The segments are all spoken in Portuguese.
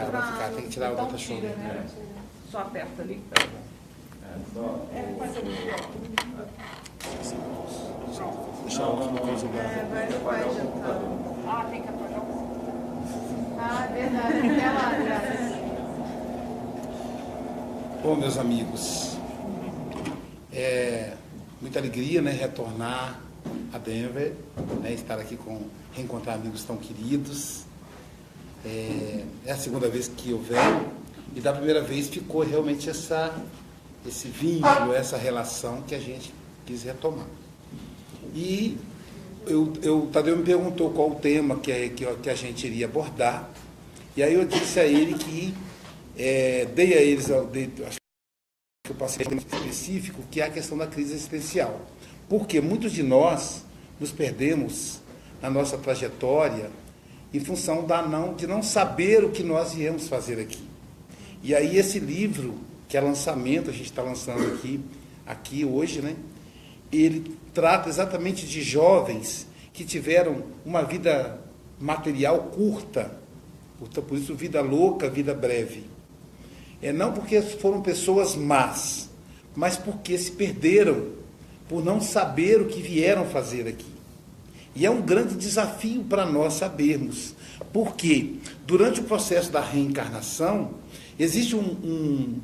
Vai ficar, tem que tirar o então guarda-chuva. tira, né? Só aperta ali. Deixa a outra coisa Vai jantar. Ah, tem que apagar o... Ah, verdade. Até lá, Graça. Bom, meus amigos, é muita alegria, né, retornar a Denver, né, estar aqui reencontrar amigos tão queridos. É a segunda vez que eu venho e da primeira vez ficou realmente esse vínculo, essa relação que a gente quis retomar. E o Tadeu me perguntou qual o tema que a gente iria abordar, e aí eu disse a ele que dei a eles, acho que eu passei um específico, que é a questão da crise existencial. Porque muitos de nós nos perdemos na nossa trajetória em função de não saber o que nós viemos fazer aqui. E aí esse livro, que é lançamento, a gente está lançando aqui hoje, né? Ele trata exatamente de jovens que tiveram uma vida material curta, por isso vida louca, vida breve. Não porque foram pessoas más, mas porque se perderam por não saber o que vieram fazer aqui. E é um grande desafio para nós sabermos, porque durante o processo da reencarnação, existe um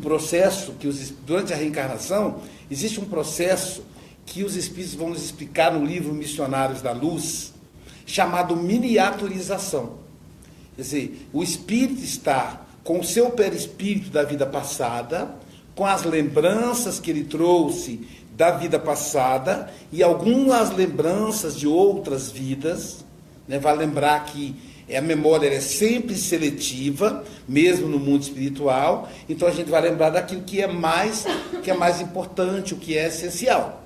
processo durante a reencarnação, existe um processo que os espíritos vão nos explicar no livro Missionários da Luz, chamado miniaturização. Quer dizer, o espírito está com o seu perispírito da vida passada, com as lembranças que ele trouxe da vida passada e algumas lembranças de outras vidas, né? Vai lembrar que a memória é sempre seletiva, mesmo no mundo espiritual, então a gente vai lembrar daquilo que é mais importante, o que é essencial.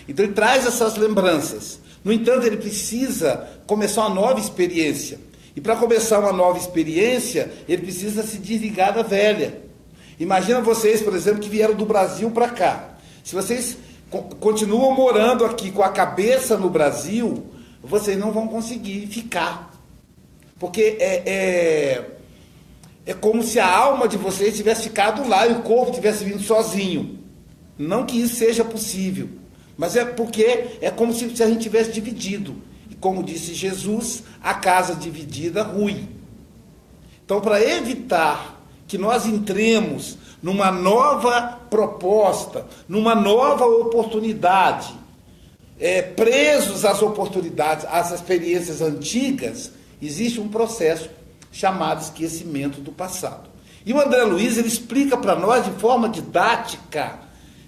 Então ele traz essas lembranças. No entanto, ele precisa começar uma nova experiência. E para começar uma nova experiência, ele precisa se desligar da velha. Imagina vocês, por exemplo, que vieram do Brasil para cá. Se vocês continuam morando aqui com a cabeça no Brasil, vocês não vão conseguir ficar. Porque é como se a alma de vocês tivesse ficado lá e o corpo tivesse vindo sozinho. Não que isso seja possível, mas é porque é como se a gente tivesse dividido. E como disse Jesus, a casa dividida rui. Então, para evitar que nós entremos numa nova proposta, numa nova oportunidade, presos às oportunidades, às experiências antigas, existe um processo chamado esquecimento do passado. E o André Luiz, ele explica para nós de forma didática,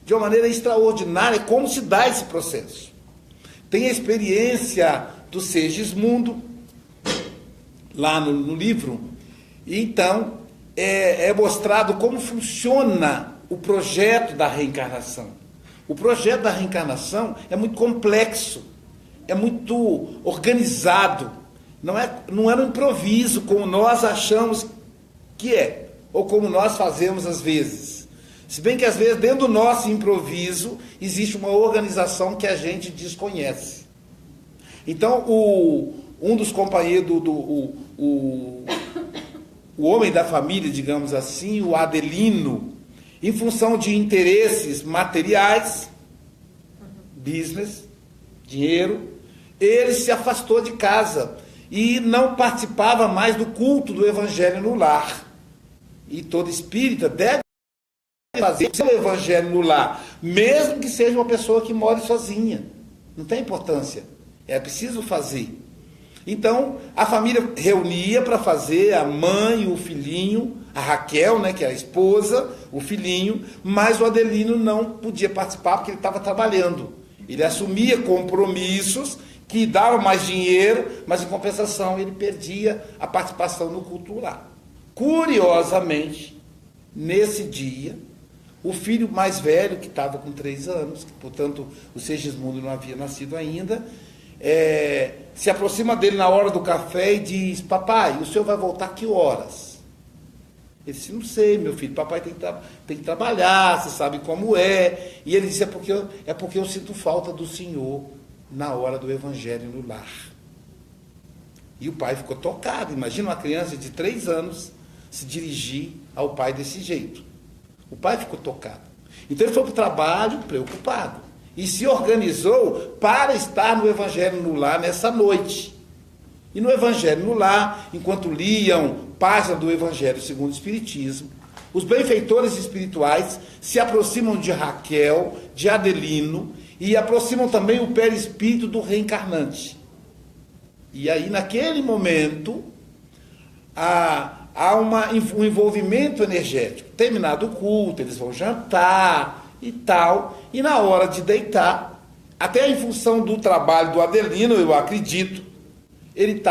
de uma maneira extraordinária, como se dá esse processo. Tem a experiência do Segismundo, lá no livro, e então é mostrado como funciona o projeto da reencarnação. O projeto da reencarnação é muito complexo, é muito organizado, não é no improviso, como nós achamos que é, ou como nós fazemos às vezes. Se bem que às vezes dentro do nosso improviso existe uma organização que a gente desconhece. Então um dos companheiros o homem da família, digamos assim, o Adelino, em função de interesses materiais, business, dinheiro, ele se afastou de casa e não participava mais do culto do evangelho no lar. E todo espírita deve fazer o evangelho no lar, mesmo que seja uma pessoa que more sozinha. Não tem importância. É preciso fazer. Então, a família reunia para fazer, a mãe, o filhinho, a Raquel, né, que é a esposa, o filhinho, mas o Adelino não podia participar porque ele estava trabalhando. Ele assumia compromissos que davam mais dinheiro, mas em compensação ele perdia a participação no culto lá. Curiosamente, nesse dia, o filho mais velho, que estava com 3 anos, que, portanto o Segismundo não havia nascido ainda, se aproxima dele na hora do café e diz: papai, o senhor vai voltar que horas? Ele disse: não sei, meu filho, papai tem que trabalhar, você sabe como é. E ele disse: é porque eu sinto falta do senhor na hora do evangelho no lar. E o pai ficou tocado. Imagina uma criança de 3 anos se dirigir ao pai desse jeito. O pai ficou tocado. Então ele foi para o trabalho preocupado. E se organizou para estar no Evangelho no Lar nessa noite. E no Evangelho no Lar, enquanto liam página do Evangelho segundo o Espiritismo, os benfeitores espirituais se aproximam de Raquel, de Adelino, e aproximam também o perispírito do reencarnante. E aí, naquele momento, há um envolvimento energético. Terminado o culto, eles vão jantar e tal, e na hora de deitar, até em função do trabalho do Adelino, eu acredito, ele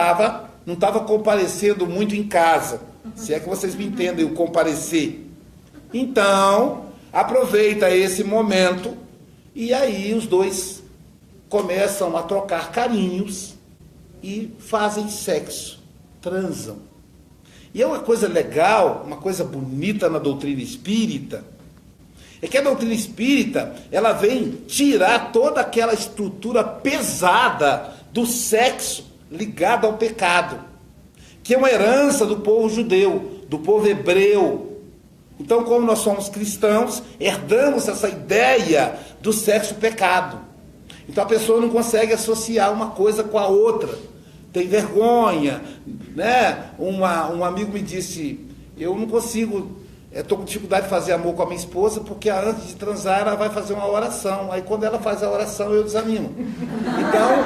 não estava comparecendo muito em casa, se é que vocês me entendem, o comparecer. Então, aproveita esse momento, e aí os dois começam a trocar carinhos e fazem sexo, transam. E é uma coisa legal, uma coisa bonita na doutrina espírita, é que a doutrina espírita, ela vem tirar toda aquela estrutura pesada do sexo ligado ao pecado, que é uma herança do povo judeu, do povo hebreu. Então, como nós somos cristãos, herdamos essa ideia do sexo pecado. Então a pessoa não consegue associar uma coisa com a outra. Tem vergonha, né? Um amigo me disse, eu não consigo, estou com dificuldade de fazer amor com a minha esposa, porque antes de transar ela vai fazer uma oração. Aí quando ela faz a oração eu desanimo. Então,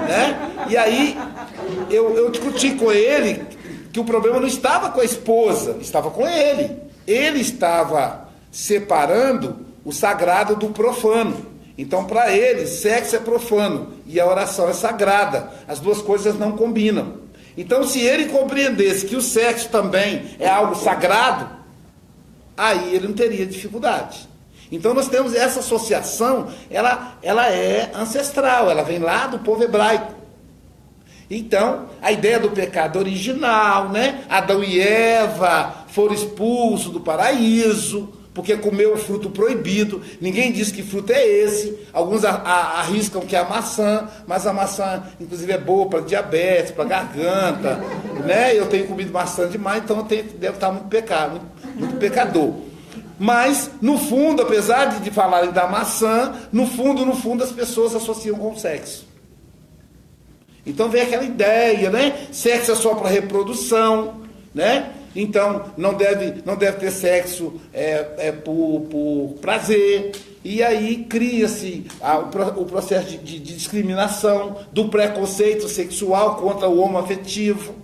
né? E aí eu discuti com ele que o problema não estava com a esposa, estava com ele. Ele estava separando o sagrado do profano. Então, para ele, sexo é profano e a oração é sagrada. As duas coisas não combinam. Então, se ele compreendesse que o sexo também é algo sagrado, aí ele não teria dificuldade. Então, nós temos essa associação, ela é ancestral, ela vem lá do povo hebraico. Então, a ideia do pecado original, né? Adão e Eva foram expulsos do paraíso, porque comeu o fruto proibido. Ninguém diz que fruto é esse. Alguns arriscam que é a maçã, mas a maçã, inclusive, é boa para diabetes, para garganta, né? Eu tenho comido maçã demais, então devo estar muito pecador. Mas, no fundo, apesar de falarem da maçã, no fundo, as pessoas associam com o sexo. Então vem aquela ideia, né? Sexo é só para reprodução, né? Então não deve ter sexo por prazer. E aí cria-se o processo de discriminação, do preconceito sexual contra o homoafetivo.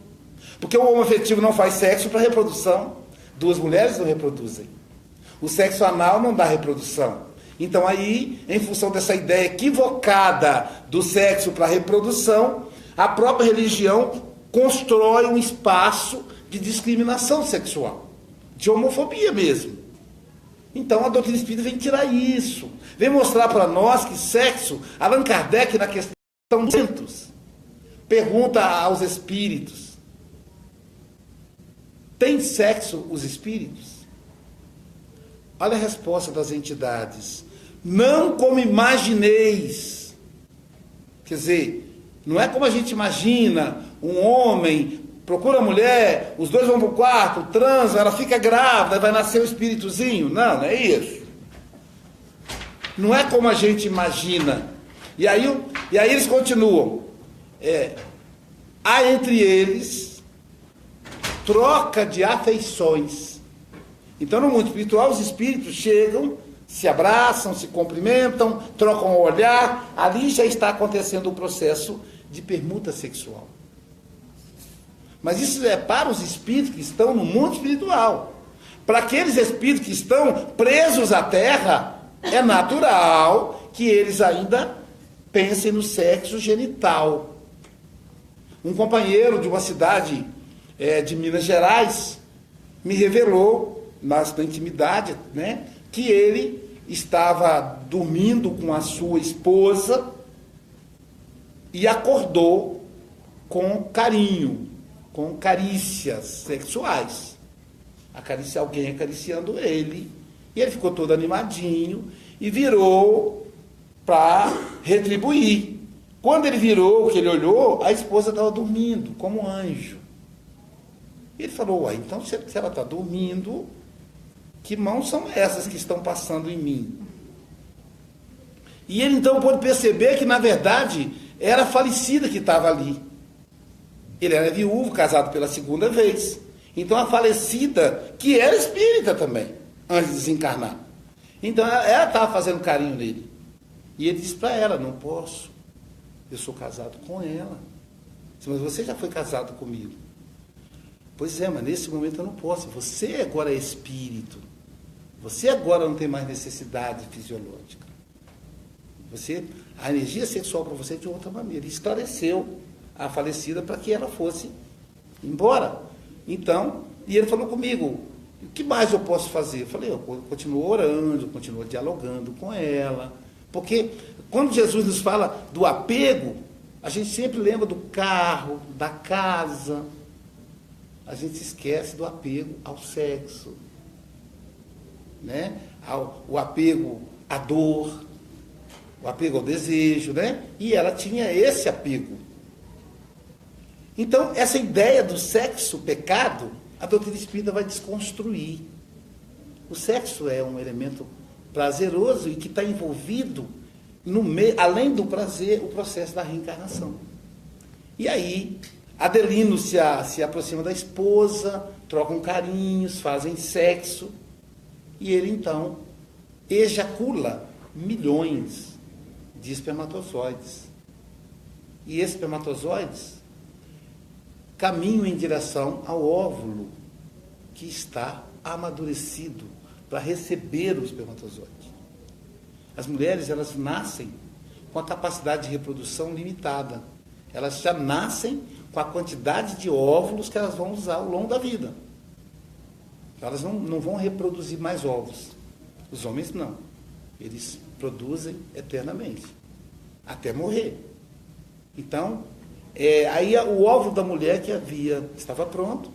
Porque o homoafetivo não faz sexo para reprodução. 2 mulheres não reproduzem. O sexo anal não dá reprodução. Então aí, em função dessa ideia equivocada do sexo para reprodução, a própria religião constrói um espaço de discriminação sexual, de homofobia mesmo. Então a doutrina espírita vem tirar isso, vem mostrar para nós que sexo, Allan Kardec na questão 200, pergunta aos espíritos, tem sexo os espíritos? Olha a resposta das entidades, não como imagineis. Quer dizer, não é como a gente imagina, um homem procura a mulher, os dois vão para o quarto, transam, ela fica grávida, vai nascer um espíritozinho. Não é isso. Não é como a gente imagina. E aí eles continuam. Há entre eles troca de afeições. Então, no mundo espiritual, os espíritos chegam, se abraçam, se cumprimentam, trocam o olhar. Ali já está acontecendo o processo de permuta sexual. Mas isso é para os espíritos que estão no mundo espiritual. Para aqueles espíritos que estão presos à terra, é natural que eles ainda pensem no sexo genital. Um companheiro de uma cidade de Minas Gerais me revelou, na intimidade, né, que ele estava dormindo com a sua esposa e acordou com carinho, com carícias sexuais. Alguém acariciando ele, e ele ficou todo animadinho e virou para retribuir. Quando ele virou, que ele olhou, a esposa estava dormindo, como um anjo. Ele falou, uai, então se ela está dormindo, que mãos são essas que estão passando em mim? E ele então pôde perceber que, na verdade, era a falecida que estava ali. Ele era viúvo, casado pela segunda vez. Então a falecida, que era espírita também, antes de desencarnar. Então ela estava fazendo carinho nele. E ele disse para ela, não posso, eu sou casado com ela. Mas você já foi casado comigo. Pois é, mas nesse momento eu não posso. Você agora é espírito. Você agora não tem mais necessidade fisiológica. A energia sexual para você é de outra maneira. Ele esclareceu a falecida para que ela fosse embora. Então, e ele falou comigo, o que mais eu posso fazer? Eu falei, eu continuo orando, continuo dialogando com ela. Porque quando Jesus nos fala do apego, a gente sempre lembra do carro, da casa. A gente se esquece do apego ao sexo, né? O apego à dor, o apego ao desejo, né? E ela tinha esse apego. Então, essa ideia do sexo pecado, a doutrina espírita vai desconstruir. O sexo é um elemento prazeroso e que está envolvido, além do prazer, o processo da reencarnação. E aí, Adelino se aproxima da esposa, trocam carinhos, fazem sexo, e ele então ejacula milhões de espermatozoides. E esses espermatozoides caminham em direção ao óvulo, que está amadurecido para receber o espermatozoide. As mulheres, elas nascem com a capacidade de reprodução limitada. Elas já nascem com a quantidade de óvulos que elas vão usar ao longo da vida. Elas não vão reproduzir mais ovos. Os homens não. Eles produzem eternamente, até morrer. Então, aí o óvulo da mulher que estava pronto.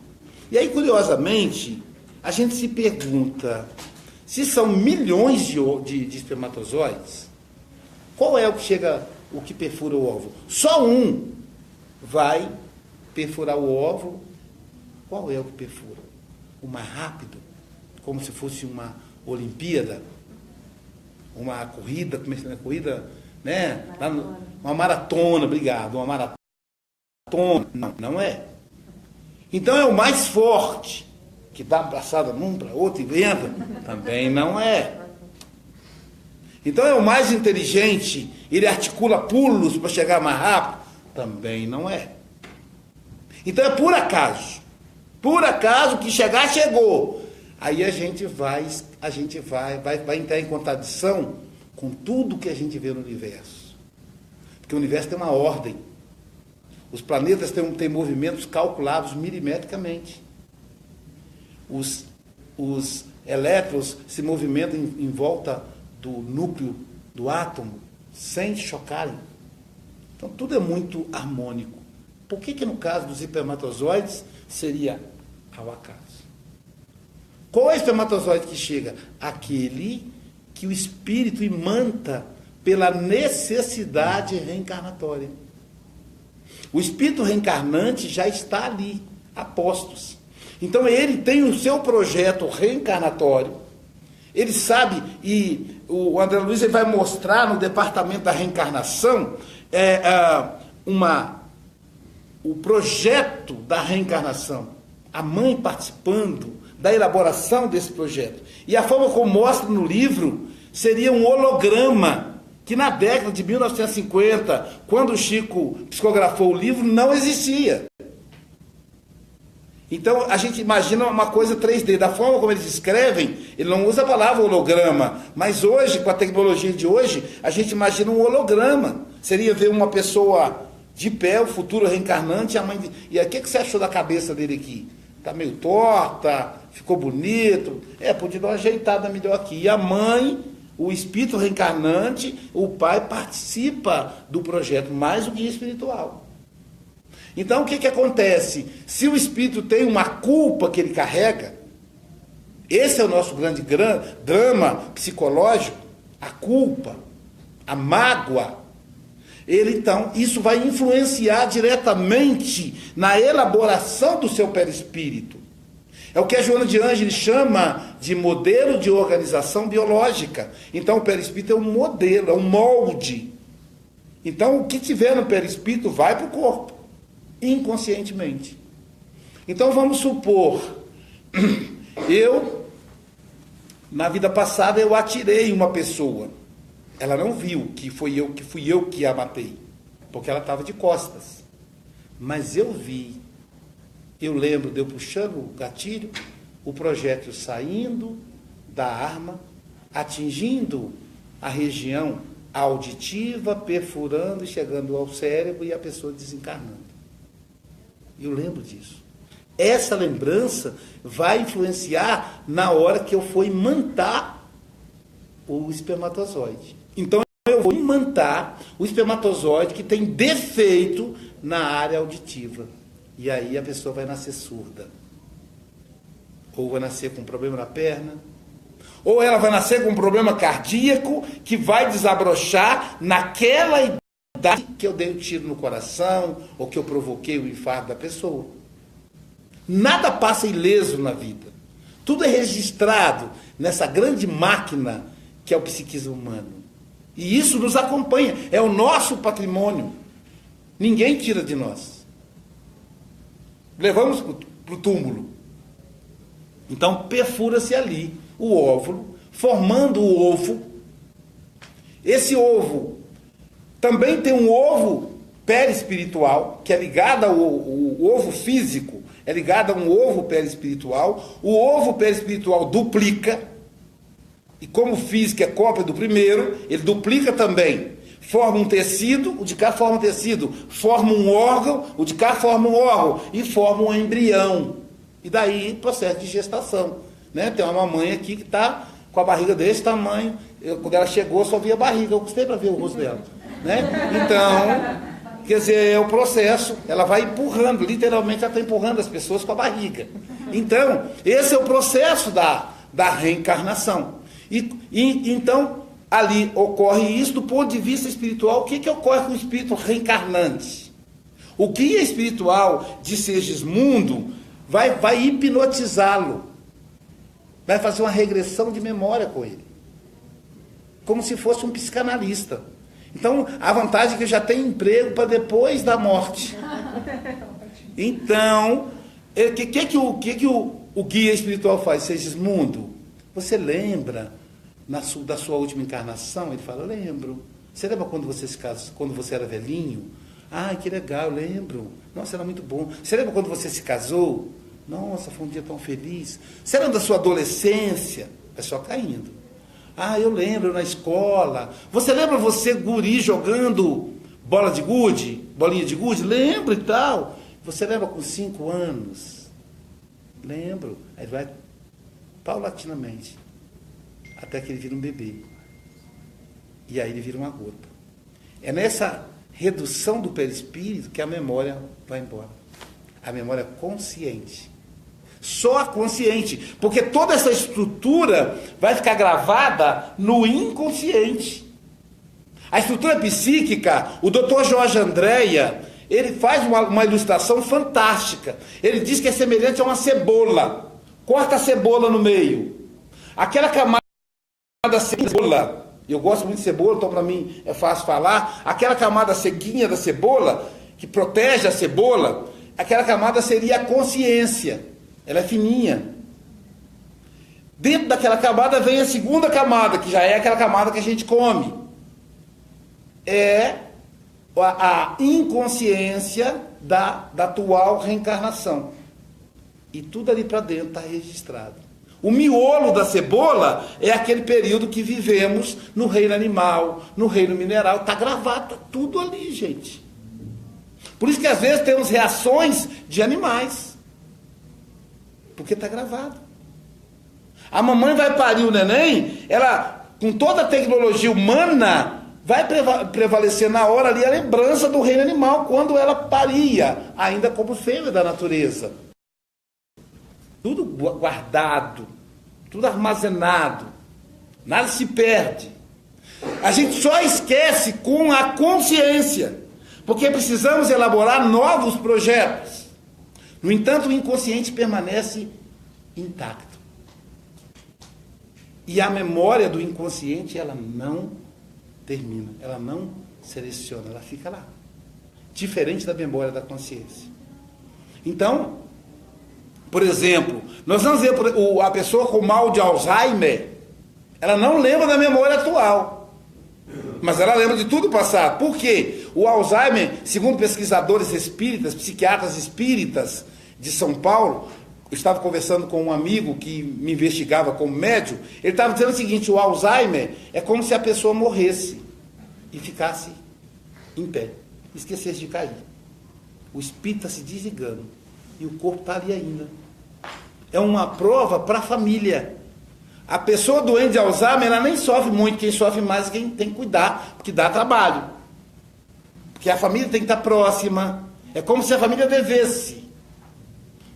E aí, curiosamente, a gente se pergunta, se são milhões de espermatozoides, qual é o que perfura o óvulo? Só um vai perfurar o óvulo. Qual é o que perfura? O mais rápido, como se fosse uma Olimpíada, uma corrida, como é que chama a corrida, né? Uma maratona, obrigado, uma maratona. Não é. Então é o mais forte, que dá uma abraçada num para outro e entra, também não é. Então é o mais inteligente, ele articula pulos para chegar mais rápido, também não é. Então é por acaso que chegar, chegou. Aí a gente vai entrar em contradição com tudo que a gente vê no universo. Porque o universo tem uma ordem. Os planetas têm movimentos calculados milimetricamente. Os elétrons se movimentam em volta do núcleo do átomo, sem chocarem. Então, tudo é muito harmônico. Por que no caso dos espermatozoides seria ao acaso? Qual é o espermatozoide que chega? Aquele que o espírito imanta pela necessidade reencarnatória. O espírito reencarnante já está ali, a postos. Então ele tem o seu projeto reencarnatório, ele sabe, e o André Luiz vai mostrar no departamento da reencarnação o projeto da reencarnação, a mãe participando da elaboração desse projeto. E a forma como mostra no livro seria um holograma, que na década de 1950, quando o Chico psicografou o livro, não existia. Então a gente imagina uma coisa 3D, da forma como eles escrevem, ele não usa a palavra holograma, mas hoje, com a tecnologia de hoje, a gente imagina um holograma. Seria ver uma pessoa de pé, o futuro reencarnante, a mãe. E aí, o que você achou da cabeça dele aqui? Está meio torta, ficou bonito. Podia dar uma ajeitada melhor aqui. E a mãe, o espírito reencarnante, o pai participa do projeto, mais do que espiritual. Então, o que acontece? Se o espírito tem uma culpa que ele carrega, esse é o nosso grande drama psicológico, a culpa, a mágoa. Então, isso vai influenciar diretamente na elaboração do seu perispírito. É o que a Joana de Ângeles chama de modelo de organização biológica. Então, o perispírito é um modelo, é um molde. Então, o que tiver no perispírito vai para o corpo, inconscientemente. Então, vamos supor, na vida passada, eu atirei uma pessoa. Ela não viu que fui eu que a matei, porque ela estava de costas. Mas eu vi. Eu lembro de eu puxando o gatilho, o projétil saindo da arma, atingindo a região auditiva, perfurando e chegando ao cérebro e a pessoa desencarnando. Eu lembro disso. Essa lembrança vai influenciar na hora que eu for imantar o espermatozoide. Então, eu vou imantar o espermatozoide que tem defeito na área auditiva. E aí a pessoa vai nascer surda. Ou vai nascer com um problema na perna. Ou ela vai nascer com um problema cardíaco que vai desabrochar naquela idade que eu dei um tiro no coração ou que eu provoquei o infarto da pessoa. Nada passa ileso na vida. Tudo é registrado nessa grande máquina que é o psiquismo humano. E isso nos acompanha. É o nosso patrimônio. Ninguém tira de nós. Levamos para o túmulo. Então, perfura-se ali o óvulo, formando o ovo. Esse ovo também tem um ovo perispiritual, que é ligado ao ovo físico, é ligado a um ovo perispiritual. O ovo perispiritual duplica, e como o físico é cópia do primeiro, ele duplica também. Forma um tecido, o de cá forma um tecido, forma um órgão, o de cá forma um órgão, e forma um embrião. E daí, processo de gestação. Né? Tem uma mamãe aqui que está com a barriga desse tamanho. Quando ela chegou, eu só vi a barriga, eu gostei para ver o rosto dela. Né? Então, quer dizer, é o processo, ela vai empurrando, literalmente ela está empurrando as pessoas com a barriga. Então, esse é o processo da reencarnação. Então, ali ocorre isso do ponto de vista espiritual. O que ocorre com o espírito reencarnante? O guia espiritual de Segismundo vai hipnotizá-lo, vai fazer uma regressão de memória com ele, como se fosse um psicanalista. Então, a vantagem é que já tem emprego para depois da morte. Então, o que o guia espiritual faz? Segismundo, você lembra da sua última encarnação? Ele fala, lembro. Você lembra quando você se casou, quando você era velhinho? Ai, que legal, lembro. Nossa, era muito bom. Você lembra quando você se casou? Nossa, foi um dia tão feliz. Você lembra da sua adolescência? É só caindo. Ah, eu lembro na escola. Você lembra você, guri, jogando bolinha de gude? Lembro e tal. Você lembra com 5 anos? Lembro. Aí vai paulatinamente, até que ele vira um bebê. E aí ele vira uma gota. É nessa redução do perispírito que a memória vai embora. A memória consciente. Só a consciente. Porque toda essa estrutura vai ficar gravada no inconsciente. A estrutura psíquica, o Dr. Jorge Andréa, ele faz uma ilustração fantástica. Ele diz que é semelhante a uma cebola. Corta a cebola no meio. Aquela camada da cebola, eu gosto muito de cebola, então para mim é fácil falar. Aquela camada sequinha da cebola, que protege a cebola, aquela camada seria a consciência. Ela é fininha. Dentro daquela camada vem a segunda camada, que já é aquela camada que a gente come. É a inconsciência da atual reencarnação. E tudo ali para dentro está registrado. O miolo da cebola é aquele período que vivemos no reino animal, no reino mineral. Está gravado, está tudo ali, gente. Por isso que às vezes temos reações de animais. Porque está gravado. A mamãe vai parir o neném, ela, com toda a tecnologia humana, vai prevalecer na hora ali a lembrança do reino animal, quando ela paria, ainda como fêmea da natureza. Tudo guardado, tudo armazenado, nada se perde. A gente só esquece com a consciência, porque precisamos elaborar novos projetos. No entanto, o inconsciente permanece intacto. E a memória do inconsciente, ela não termina, ela não seleciona, ela fica lá. Diferente da memória da consciência. Então, por exemplo, nós vamos ver a pessoa com mal de Alzheimer, ela não lembra da memória atual, mas ela lembra de tudo passado. Por quê? O Alzheimer, segundo pesquisadores espíritas, psiquiatras espíritas de São Paulo, eu estava conversando com um amigo que me investigava como médium, ele estava dizendo o seguinte: o Alzheimer é como se a pessoa morresse e ficasse em pé, esquecesse de cair. O espírito está se desligando e o corpo está ali ainda. É uma prova para a família. A pessoa doente de Alzheimer, ela nem sofre muito, quem sofre mais é quem tem que cuidar, porque dá trabalho. Porque a família tem que estar próxima, é como se a família devesse.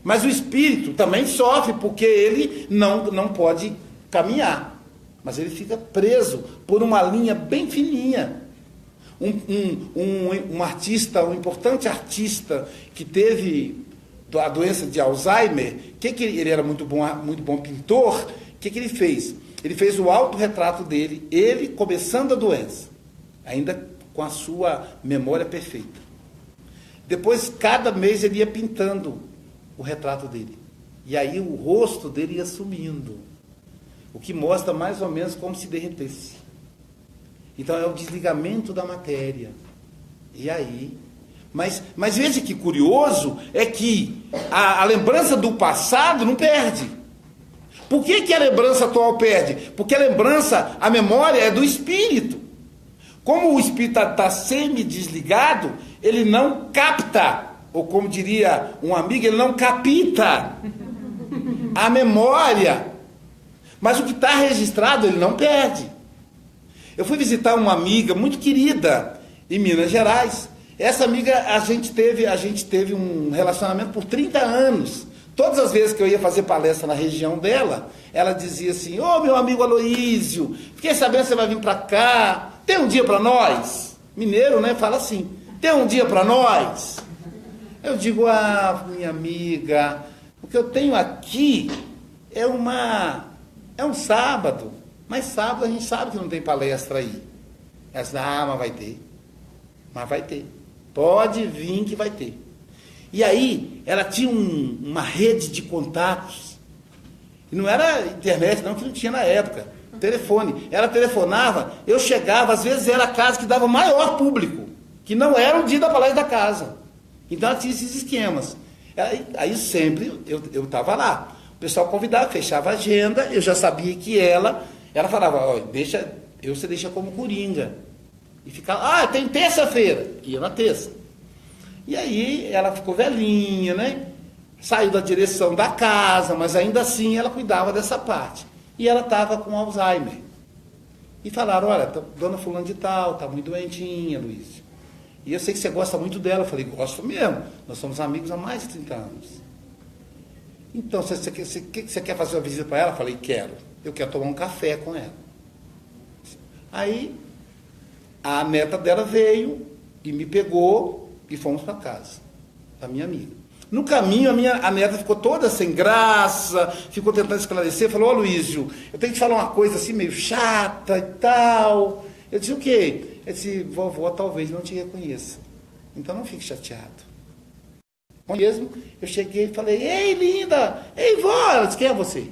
Mas o espírito também sofre, porque ele não pode caminhar. Mas ele fica preso por uma linha bem fininha. Um artista, um importante artista que teve a doença de Alzheimer, ele era muito bom pintor, o que ele fez? Ele fez o autorretrato dele, ele começando a doença, ainda com a sua memória perfeita. Depois, cada mês, ele ia pintando o retrato dele. E aí o rosto dele ia sumindo. O que mostra mais ou menos como se derretesse. Então é o desligamento da matéria. E aí... Mas veja que curioso é que a lembrança do passado não perde. Por que a lembrança atual perde? Porque a lembrança, a memória é do espírito. Como o espírito está semi-desligado, ele não capta, ou como diria um amigo, ele não capta a memória. Mas o que está registrado, ele não perde. Eu fui visitar uma amiga muito querida em Minas Gerais. Essa amiga, a gente teve um relacionamento por 30 anos. Todas as vezes que eu ia fazer palestra na região dela, ela dizia assim: ô, meu amigo Aloísio, fiquei sabendo que você vai vir para cá, tem um dia para nós? Mineiro, né, fala assim, tem um dia para nós? Eu digo: ah, minha amiga, o que eu tenho aqui é um sábado, mas sábado a gente sabe que não tem palestra aí. Ela disse: ah, mas vai ter. Pode vir que vai ter. E aí, ela tinha uma rede de contatos. E não era internet, não, que não tinha na época. Telefone. Ela telefonava, eu chegava, às vezes era a casa que dava maior público, que não era o dia da palestra da casa. Então ela tinha esses esquemas. Aí sempre eu estava lá. O pessoal convidava, fechava a agenda, eu já sabia que ela falava: ó, você deixa como coringa. E ficava: tem terça-feira. Ia na terça. E aí ela ficou velhinha, né? Saiu da direção da casa, mas ainda assim ela cuidava dessa parte. E ela estava com Alzheimer. E falaram: olha, dona fulano de tal, está muito doentinha, Luiz. E eu sei que você gosta muito dela. Eu falei: gosto mesmo. Nós somos amigos há mais de 30 anos. Então, você quer fazer uma visita para ela? Eu falei: quero. Eu quero tomar um café com ela. Aí a neta dela veio e me pegou e fomos para casa da minha amiga. No caminho, a neta ficou toda sem graça, ficou tentando esclarecer, falou: ô Luísio, eu tenho que te falar uma coisa assim meio chata e tal. Eu disse: o quê? Eu disse: vovó talvez não te reconheça, então não fique chateado. Mesmo, eu cheguei e falei: ei, linda, ei, vó. Ela disse: quem é você?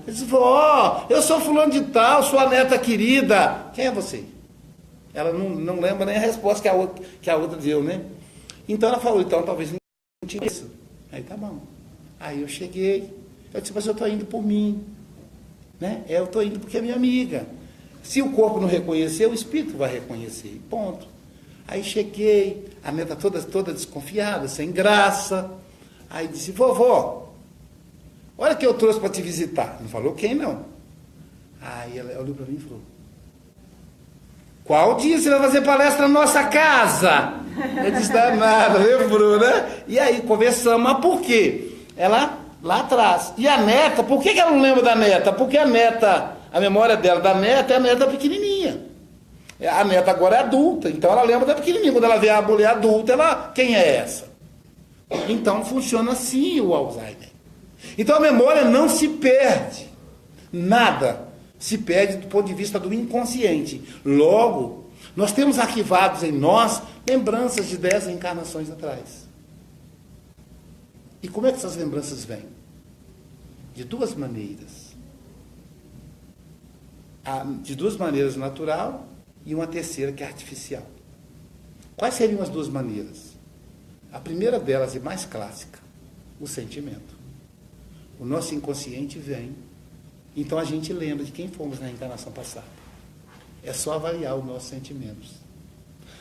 Eu disse: vó, eu sou fulano de tal, sua neta querida. Quem é você? Ela não lembra nem a resposta que a outra deu, né? Então ela falou: então talvez não te conheça. Aí tá bom. Aí eu cheguei, eu disse: mas eu estou indo por mim, né? Eu estou indo porque é minha amiga. Se o corpo não reconhecer, o espírito vai reconhecer, ponto. Aí cheguei, a neta toda desconfiada, sem graça. Aí disse: vovó, olha que eu trouxe para te visitar. Não falou quem, não. Aí ela olhou para mim e falou: qual dia você vai fazer palestra na nossa casa? Eu disse: nada, lembrou, né? E aí conversamos, mas por quê? Ela lá atrás. E a neta, por que ela não lembra da neta? Porque a a memória dela da neta é a neta pequenininha. A neta agora é adulta, então ela lembra da pequenininha. Quando ela vê a mulher adulta, quem é essa? Então funciona assim o Alzheimer. Então a memória não se perde. Nada se perde do ponto de vista do inconsciente. Logo, nós temos arquivados em nós lembranças de 10 encarnações atrás. E como é que essas lembranças vêm? De duas maneiras. De duas maneiras, natural e uma terceira que é artificial. Quais seriam as duas maneiras? A primeira delas, e mais clássica, o sentimento. O nosso inconsciente vem, então a gente lembra de quem fomos na encarnação passada. É só avaliar os nossos sentimentos.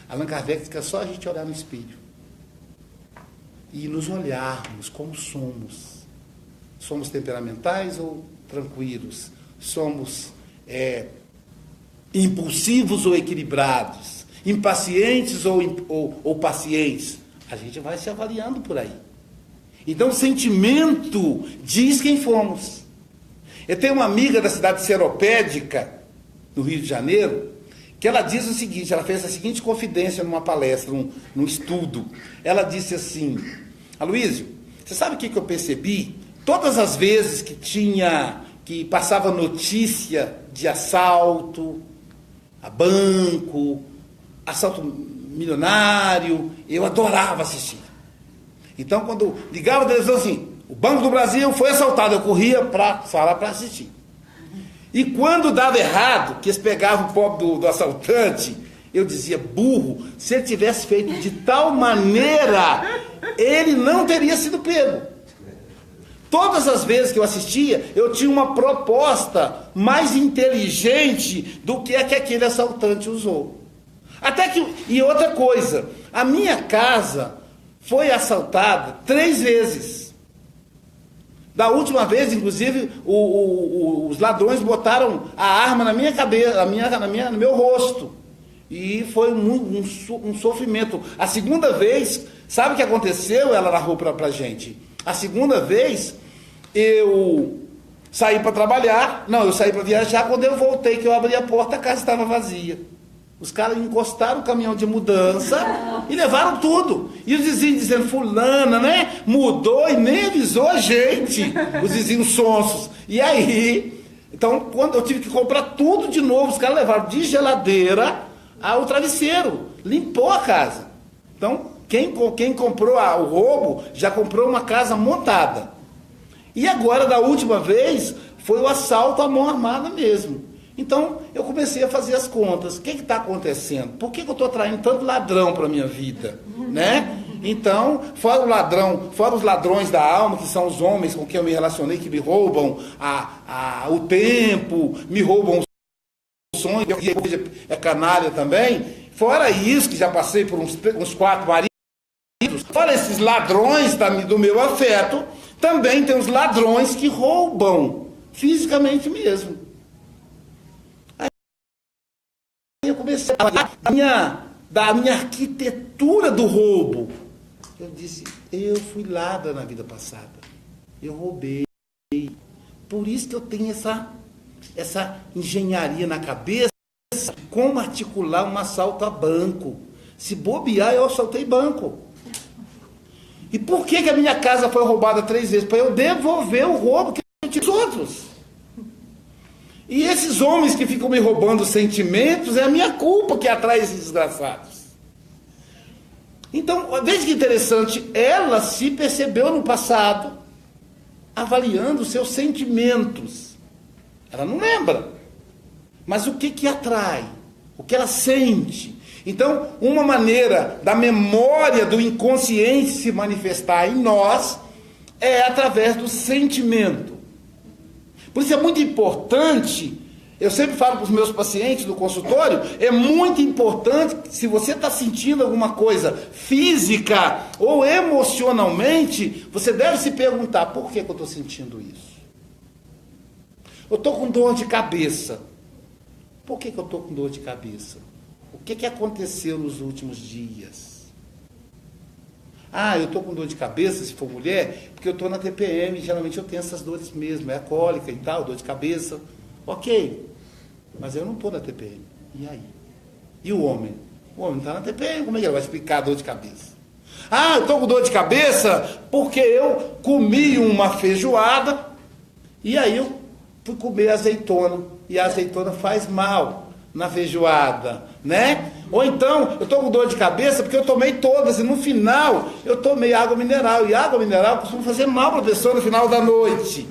Allan Kardec diz que é só a gente olhar no espelho e nos olharmos como somos. Somos temperamentais ou tranquilos? Somos impulsivos ou equilibrados? Impacientes ou pacientes? A gente vai se avaliando por aí. Então, o sentimento diz quem fomos. Eu tenho uma amiga da cidade seropédica, no Rio de Janeiro, que ela diz o seguinte, ela fez a seguinte confidência numa palestra, num estudo. Ela disse assim, Aloysio, você sabe o que eu percebi? Todas as vezes que passava notícia de assalto a banco, assalto milionário, eu adorava assistir. Então, quando ligava a televisão assim, o Banco do Brasil foi assaltado, eu corria para a sala para assistir. E quando dava errado, que eles pegavam o pobre do assaltante, eu dizia, burro, se ele tivesse feito de tal maneira, ele não teria sido pego. Todas as vezes que eu assistia, eu tinha uma proposta mais inteligente do que a que aquele assaltante usou. E outra coisa, a minha casa foi assaltada 3 vezes. Da última vez, inclusive, os ladrões botaram a arma na minha cabeça, no meu rosto. E foi um sofrimento. A segunda vez, sabe o que aconteceu? Ela narrou pra gente. A segunda vez, eu saí para trabalhar. Não, eu saí para viajar. Quando eu voltei, que eu abri a porta, a casa estava vazia. Os caras encostaram o caminhão de mudança e levaram tudo. E os vizinhos dizendo, fulana, né? Mudou e nem avisou a gente. Os vizinhos sonsos. E aí, então, quando eu tive que comprar tudo de novo, os caras levaram de geladeira ao travesseiro. Limpou a casa. Então, quem comprou o roubo, já comprou uma casa montada. E agora, da última vez, foi o assalto à mão armada mesmo. Então, eu comecei a fazer as contas. O que está acontecendo? Por que eu estou atraindo tanto ladrão para a minha vida? Né? Então, fora os ladrões da alma, que são os homens com quem eu me relacionei, que me roubam o tempo, me roubam os sonhos, é canalha também. Fora isso, que já passei por uns 4 maridos, fora esses ladrões do meu afeto, também tem os ladrões que roubam, fisicamente mesmo. Eu comecei a falar da minha arquitetura do roubo. Eu disse, eu fui ladra na vida passada. Eu roubei. Por isso que eu tenho essa engenharia na cabeça, como articular um assalto a banco. Se bobear, eu assaltei banco. E por que a minha casa foi roubada 3 vezes? Para eu devolver o roubo que eu tive dos outros. E esses homens que ficam me roubando sentimentos, é a minha culpa que atrai esses desgraçados. Então, veja que interessante, ela se percebeu no passado, avaliando os seus sentimentos. Ela não lembra. Mas o que atrai? O que ela sente? Então, uma maneira da memória do inconsciente se manifestar em nós é através do sentimento. Por isso é muito importante, eu sempre falo para os meus pacientes do consultório, é muito importante, se você está sentindo alguma coisa física ou emocionalmente, você deve se perguntar, por que eu estou sentindo isso? Eu estou com dor de cabeça. Por que eu estou com dor de cabeça? O que aconteceu nos últimos dias? Ah, eu estou com dor de cabeça, se for mulher, porque eu estou na TPM, geralmente eu tenho essas dores mesmo, é a cólica e tal, dor de cabeça. Ok, mas eu não estou na TPM. E aí? E o homem? O homem não está na TPM, como é que ele vai explicar a dor de cabeça? Ah, eu estou com dor de cabeça porque eu comi uma feijoada e aí eu fui comer azeitona. E a azeitona faz mal na feijoada, né? Ou então, eu estou com dor de cabeça porque eu tomei todas e no final eu tomei água mineral. E água mineral costuma fazer mal para a pessoa no final da noite.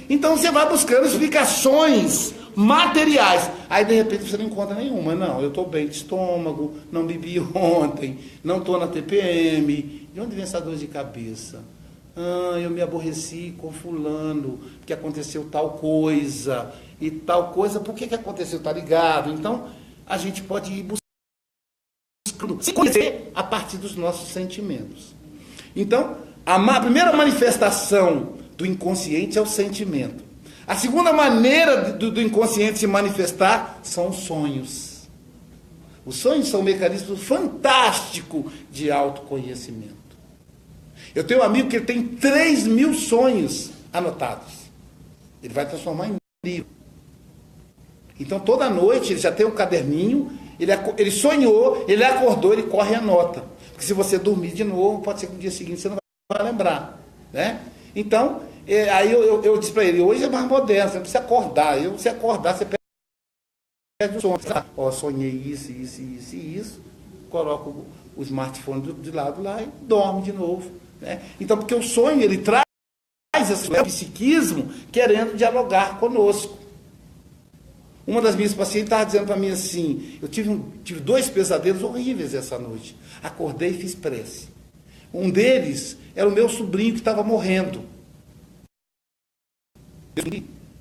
Então você vai buscando explicações materiais. Aí de repente você não encontra nenhuma. Não, eu estou bem de estômago, não bebi ontem, não estou na TPM. De onde vem essa dor de cabeça? Ah, eu me aborreci com fulano, porque aconteceu tal coisa, e tal coisa, por que aconteceu? Está ligado? Então, a gente pode ir buscando se conhecer a partir dos nossos sentimentos. Então, a primeira manifestação do inconsciente é o sentimento. A segunda maneira do inconsciente se manifestar são os sonhos. Os sonhos são um mecanismo fantástico de autoconhecimento. Eu tenho um amigo que tem 3.000 sonhos anotados. Ele vai transformar em livro. Então, toda noite, ele já tem um caderninho, ele sonhou, ele acordou, ele corre e anota. Porque se você dormir de novo, pode ser que no dia seguinte você não vai lembrar. Né? Então, aí eu disse para ele, hoje é mais moderno, você não precisa acordar. Se acordar, você perde o sono. Ó, sonhei isso, coloco o smartphone de lado lá e dorme de novo. Né? Então, porque o sonho, ele traz esse psiquismo querendo dialogar conosco. Uma das minhas pacientes estava dizendo para mim assim, eu tive 2 pesadelos horríveis essa noite. Acordei e fiz prece. Um deles era o meu sobrinho que estava morrendo.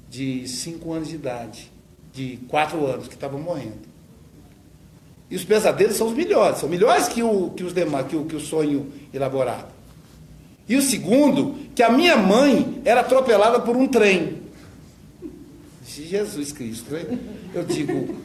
De 5 anos de idade, de 4 anos, que estava morrendo. E os pesadelos são os melhores, são melhores que os demais, que o sonho elaborado. E o segundo, que a minha mãe era atropelada por um trem. Jesus Cristo, né? Eu digo,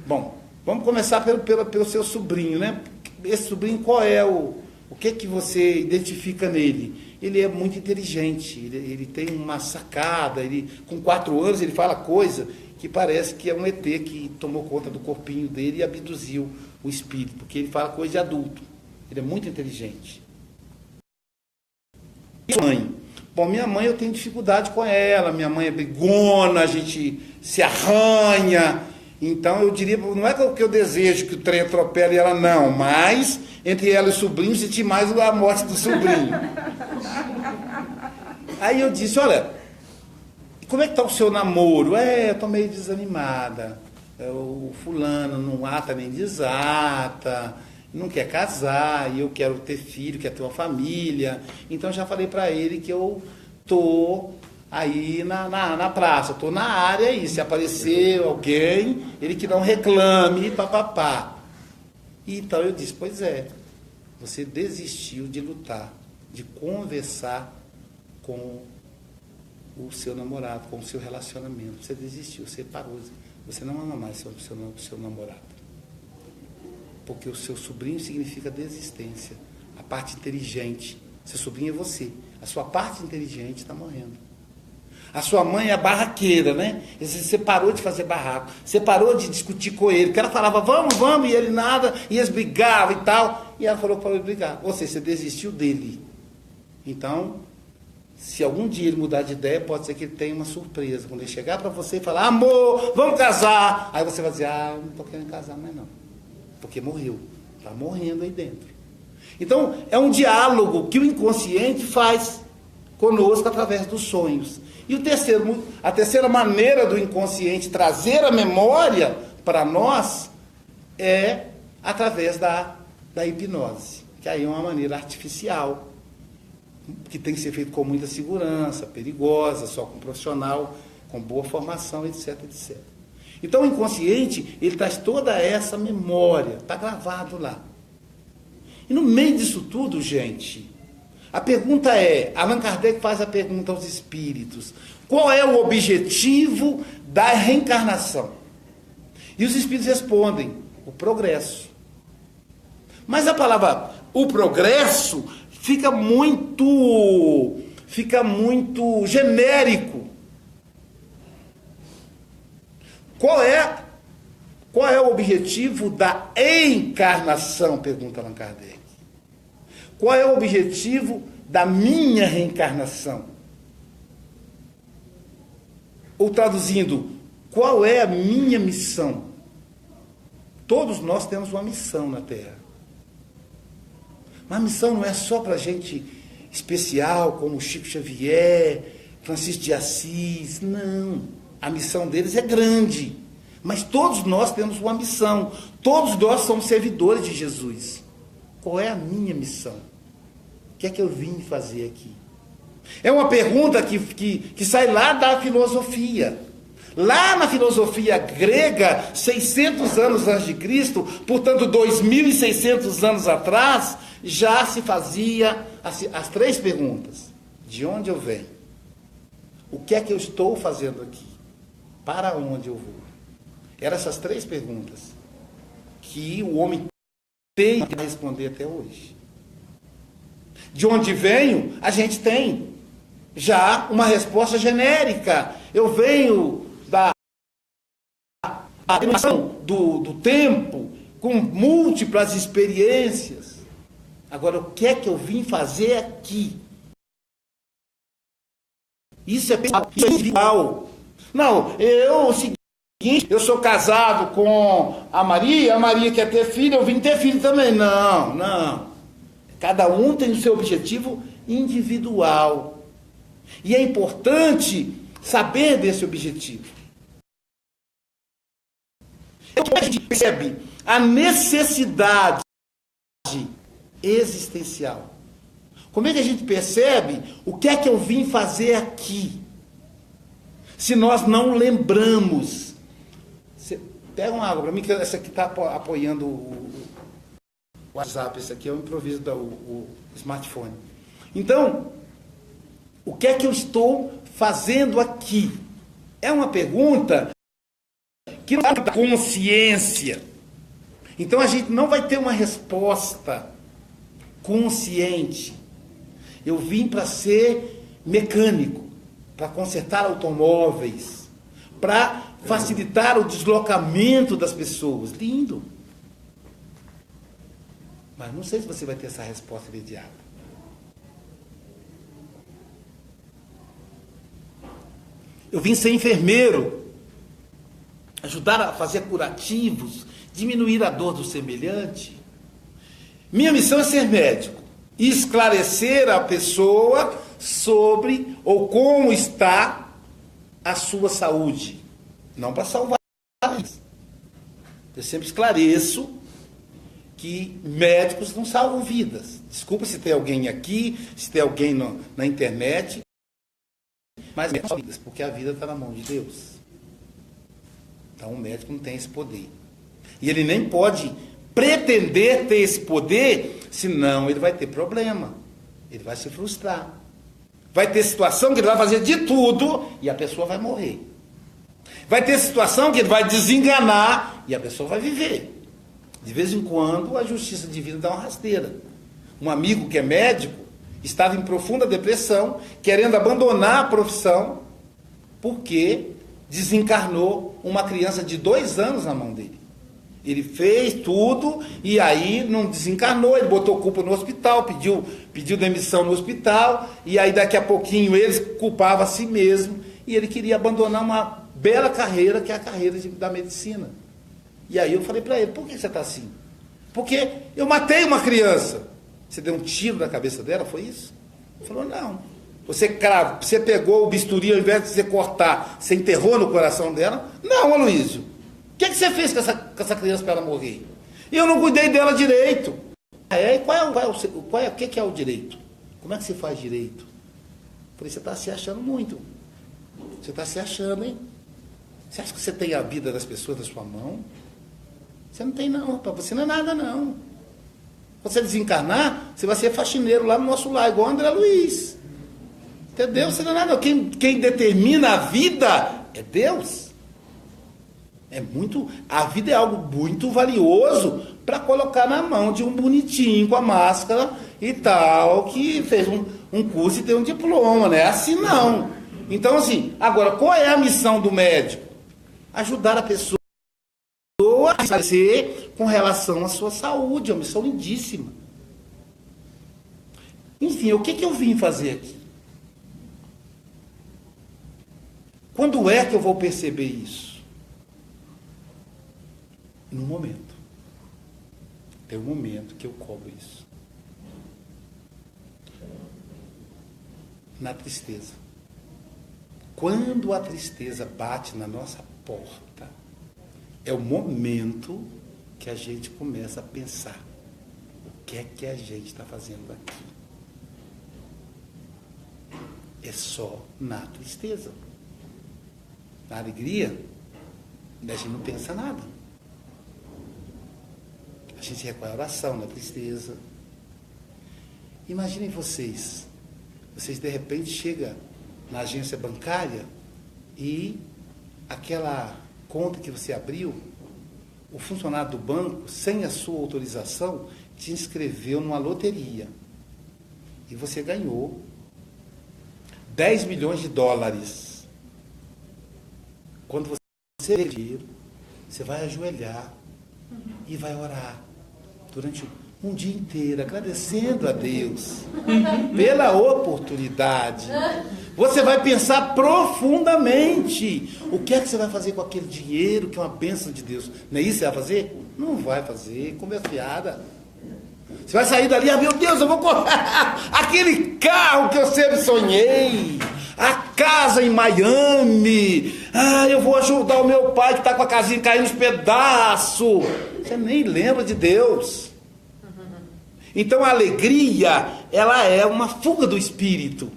bom, vamos começar pelo seu sobrinho, né? Esse sobrinho, qual é o que você identifica nele? Ele é muito inteligente, ele tem uma sacada, com 4 anos ele fala coisa que parece que é um ET que tomou conta do corpinho dele e abduziu o espírito, porque ele fala coisa de adulto, ele é muito inteligente. E a mãe? Bom, minha mãe eu tenho dificuldade com ela, minha mãe é brigona, a gente se arranha, então eu diria, não é que eu desejo que o trem atropele ela não, mas entre ela e o sobrinho senti mais a morte do sobrinho. Aí eu disse, olha, como é que está o seu namoro? Eu estou meio desanimada, o fulano não ata nem desata, não quer casar, e eu quero ter filho, quero ter uma família. Então já falei para ele que eu estou aí na praça, estou na área aí, se aparecer alguém, ele que não reclame, papapá. Então eu disse, pois é, você desistiu de lutar, de conversar com o seu namorado, com o seu relacionamento. Você desistiu, você parou, você não ama mais o seu namorado. Porque o seu sobrinho significa desistência. A parte inteligente. Seu sobrinho é você. A sua parte inteligente está morrendo. A sua mãe é a barraqueira, né? Você parou de fazer barraco. Você parou de discutir com ele. Porque ela falava, vamos, e ele nada. E eles brigavam e tal. E ela falou que parou de brigar. Ou seja, você desistiu dele. Então, se algum dia ele mudar de ideia, pode ser que ele tenha uma surpresa. Quando ele chegar para você e falar, amor, vamos casar. Aí você vai dizer, eu não estou querendo casar mais não. Porque morreu, está morrendo aí dentro. Então, é um diálogo que o inconsciente faz conosco através dos sonhos. E a terceira maneira do inconsciente trazer a memória para nós é através da hipnose, que aí é uma maneira artificial, que tem que ser feito com muita segurança, perigosa, só com um profissional, com boa formação, etc, etc. Então, o inconsciente, ele traz toda essa memória, está gravado lá. E no meio disso tudo, gente, a pergunta é, Allan Kardec faz a pergunta aos espíritos, qual é o objetivo da reencarnação? E os espíritos respondem, o progresso. Mas a palavra, o progresso, fica muito genérico. Qual é o objetivo da encarnação? Pergunta Allan Kardec. Qual é o objetivo da minha reencarnação? Ou traduzindo, qual é a minha missão? Todos nós temos uma missão na Terra. Mas a missão não é só para gente especial, como Chico Xavier, Francisco de Assis. Não. A missão deles é grande. Mas todos nós temos uma missão. Todos nós somos servidores de Jesus. Qual é a minha missão? O que é que eu vim fazer aqui? É uma pergunta que sai lá da filosofia. Lá na filosofia grega, 600 anos antes de Cristo, portanto 2.600 anos atrás, já se fazia as três perguntas. De onde eu venho? O que é que eu estou fazendo aqui? Para onde eu vou? Eram essas três perguntas que o homem tem que responder até hoje. De onde venho, a gente tem já uma resposta genérica. Eu venho da dimensão do tempo, com múltiplas experiências. Agora, o que é que eu vim fazer aqui? Isso é pessoal. Não, eu sou casado com a Maria quer ter filho, eu vim ter filho também. Não. Cada um tem o seu objetivo individual. E é importante saber desse objetivo. A gente percebe a necessidade existencial. Como é que a gente percebe o que é que eu vim fazer aqui? Se nós não lembramos. Você pega uma água para mim, que essa aqui está apoiando o WhatsApp, esse aqui é o improviso do smartphone. Então, o que é que eu estou fazendo aqui? É uma pergunta que não dá consciência. Então a gente não vai ter uma resposta consciente. Eu vim para ser mecânico, para consertar automóveis, para facilitar o deslocamento das pessoas. Lindo. Mas não sei se você vai ter essa resposta imediata. Eu vim ser enfermeiro, ajudar a fazer curativos, diminuir a dor do semelhante. Minha missão é ser médico e esclarecer a pessoa sobre ou como está a sua saúde. Não para salvar vidas. Eu sempre esclareço que médicos não salvam vidas. Desculpa se tem alguém aqui, se tem alguém na internet, mas médicos salvam vidas, porque a vida está na mão de Deus. Então o médico não tem esse poder. E ele nem pode pretender ter esse poder, senão ele vai ter problema. Ele vai se frustrar. Vai ter situação que ele vai fazer de tudo e a pessoa vai morrer. Vai ter situação que ele vai desenganar e a pessoa vai viver. De vez em quando a justiça divina dá uma rasteira. Um amigo que é médico estava em profunda depressão, querendo abandonar a profissão, porque desencarnou uma criança de 2 anos na mão dele. Ele fez tudo e aí não desencarnou, ele botou culpa no hospital, pediu demissão no hospital, e aí daqui a pouquinho ele culpava a si mesmo e ele queria abandonar uma bela carreira, que é a carreira da medicina. E aí eu falei para ele, por que você está assim? Porque eu matei uma criança. Você deu um tiro na cabeça dela, foi isso? Ele falou, não. Você pegou o bisturi, ao invés de você cortar, você enterrou no coração dela? Não, Aloysio. O que você fez com essa criança para ela morrer? E eu não cuidei dela direito. O que é o direito? Como é que você faz direito? Eu falei, você está se achando muito. Você está se achando, hein? Você acha que você tem a vida das pessoas na sua mão? Você não tem, não, rapaz. Você não é nada, não. Quando você desencarnar, você vai ser faxineiro lá no nosso lar, igual o André Luiz. Entendeu? Você não é nada. Quem determina a vida é Deus. A vida é algo muito valioso para colocar na mão de um bonitinho com a máscara e tal, que fez um curso e tem um diploma, né? Assim não. Então, assim, agora, qual é a missão do médico? ajudar a pessoa a fazer com relação à sua saúde. É uma missão lindíssima. Enfim, o que eu vim fazer aqui? Quando é que eu vou perceber isso? No momento. Tem um momento que eu cobro isso. Na tristeza. Quando a tristeza bate na nossa porta, é o momento que a gente começa a pensar: o que é que a gente está fazendo aqui? É só na tristeza. Na alegria, a gente não pensa nada. A gente recolhe a oração na tristeza. Imaginem vocês de repente chegam na agência bancária e aquela conta que você abriu, o funcionário do banco, sem a sua autorização, te inscreveu numa loteria. E você ganhou 10 milhões de dólares. Quando você vê dinheiro, você vai ajoelhar e vai orar durante um dia inteiro, agradecendo a Deus pela oportunidade. Você vai pensar profundamente o que é que você vai fazer com aquele dinheiro, que é uma bênção de Deus. Não é isso que você vai fazer? Não vai fazer, conversa fiada. Você vai sair dali, meu Deus, eu vou comprar aquele carro que eu sempre sonhei, a casa em Miami, eu vou ajudar o meu pai que está com a casinha caindo nos pedaços. Você nem lembra de Deus. Então a alegria, ela é uma fuga do espírito.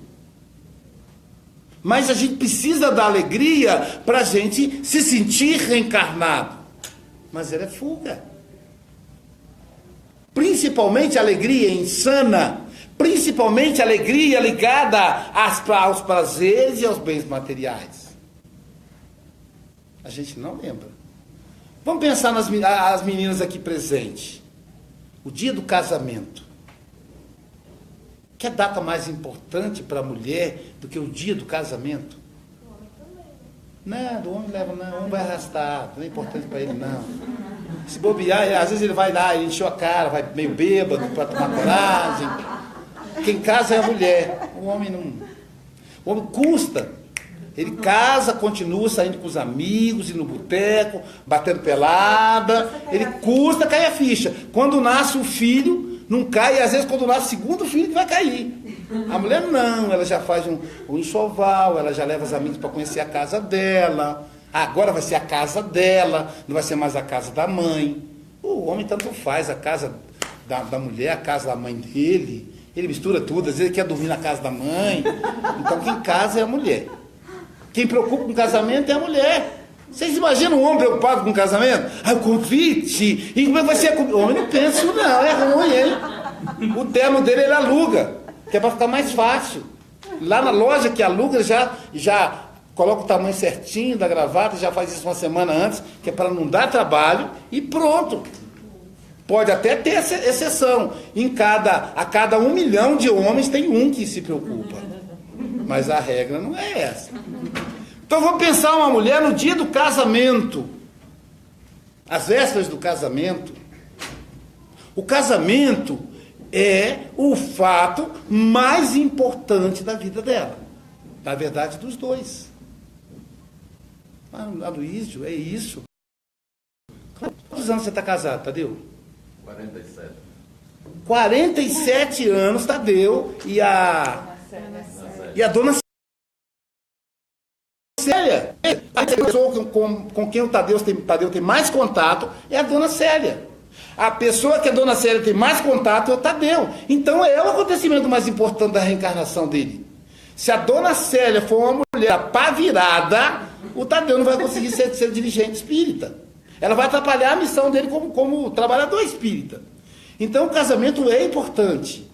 Mas a gente precisa da alegria para a gente se sentir reencarnado. Mas ela é fuga. Principalmente a alegria insana. Principalmente a alegria ligada aos prazeres e aos bens materiais. A gente não lembra. Vamos pensar nas as meninas aqui presentes. O dia do casamento. Que data mais importante para a mulher do que o dia do casamento? O homem também. Não, do homem leva, não. O homem vai arrastar. Não é importante para ele, não. Se bobear, às vezes ele vai lá, ele encheu a cara, vai meio bêbado para tomar coragem. Quem casa é a mulher. O homem não. O homem custa. Ele casa, continua saindo com os amigos, indo no boteco, batendo pelada. Ele custa, cai a ficha. Quando nasce o filho, não cai. E às vezes quando nasce o segundo filho, que vai cair. A mulher não, ela já faz um enxoval, ela já leva os amigos para conhecer a casa dela. Agora vai ser a casa dela, não vai ser mais a casa da mãe. O homem tanto faz, a casa da mulher, a casa da mãe dele. Ele mistura tudo, às vezes ele quer dormir na casa da mãe. Então quem casa é a mulher. Quem preocupa com o casamento é a mulher. Vocês imaginam um homem preocupado com o casamento? O convite, e como é que vai ser a comida? O homem não pensa isso não, é ruim ele. O terno dele ele aluga, que é para ficar mais fácil. Lá na loja que aluga, já coloca o tamanho certinho da gravata, já faz isso uma semana antes, que é para não dar trabalho, e pronto. Pode até ter exceção. A cada 1 milhão de homens tem um que se preocupa. Mas a regra não é essa. Então vou pensar uma mulher no dia do casamento. As vésperas do casamento. O casamento é o fato mais importante da vida dela. Na verdade, dos dois. Aloysio, é isso. Quantos anos você está casado, Tadeu? 47. 47 anos, Tadeu, e a dona Célia. A pessoa com quem o Tadeu tem mais contato é a dona Célia. A pessoa que a dona Célia tem mais contato é o Tadeu. Então é o acontecimento mais importante da reencarnação dele. Se a dona Célia for uma mulher pá virada, o Tadeu não vai conseguir ser dirigente espírita. Ela vai atrapalhar a missão dele como trabalhador espírita. Então o casamento é importante.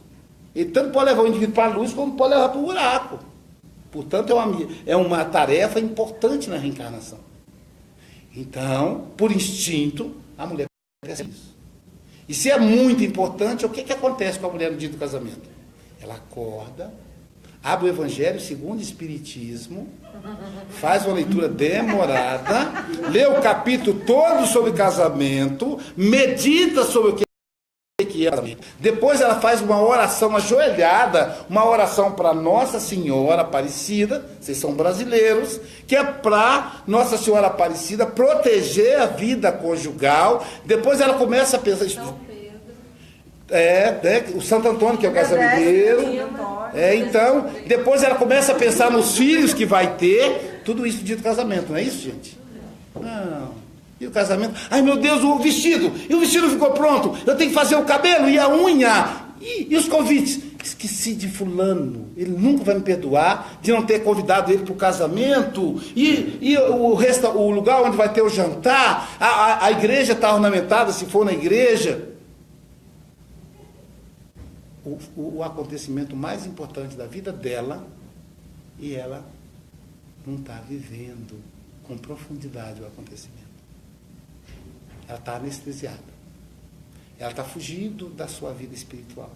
Ele tanto pode levar o indivíduo para a luz, como pode levar para o buraco. Portanto, é uma tarefa importante na reencarnação. Então, por instinto, a mulher percebe isso. E se é muito importante, o que acontece com a mulher no dia do casamento? Ela acorda, Abre o Evangelho segundo o Espiritismo, faz uma leitura demorada, lê o capítulo todo sobre casamento, medita sobre o que é casamento. Depois ela faz uma oração ajoelhada, uma oração para Nossa Senhora Aparecida, vocês são brasileiros, que é para Nossa Senhora Aparecida proteger a vida conjugal. Depois ela começa a pensar... o Santo Antônio, que é o casamenteiro. Então, depois ela começa a pensar nos filhos que vai ter. Tudo isso dito casamento, não é isso, gente? Não. E o casamento? Ai, meu Deus, o vestido! E o vestido ficou pronto. Eu tenho que fazer o cabelo e a unha. E os convites? Esqueci de fulano. Ele nunca vai me perdoar de não ter convidado ele para o casamento. E o lugar onde vai ter o jantar. A igreja está ornamentada, se for na igreja. O acontecimento mais importante da vida dela, e ela não está vivendo com profundidade o acontecimento. Ela está anestesiada. Ela está fugindo da sua vida espiritual.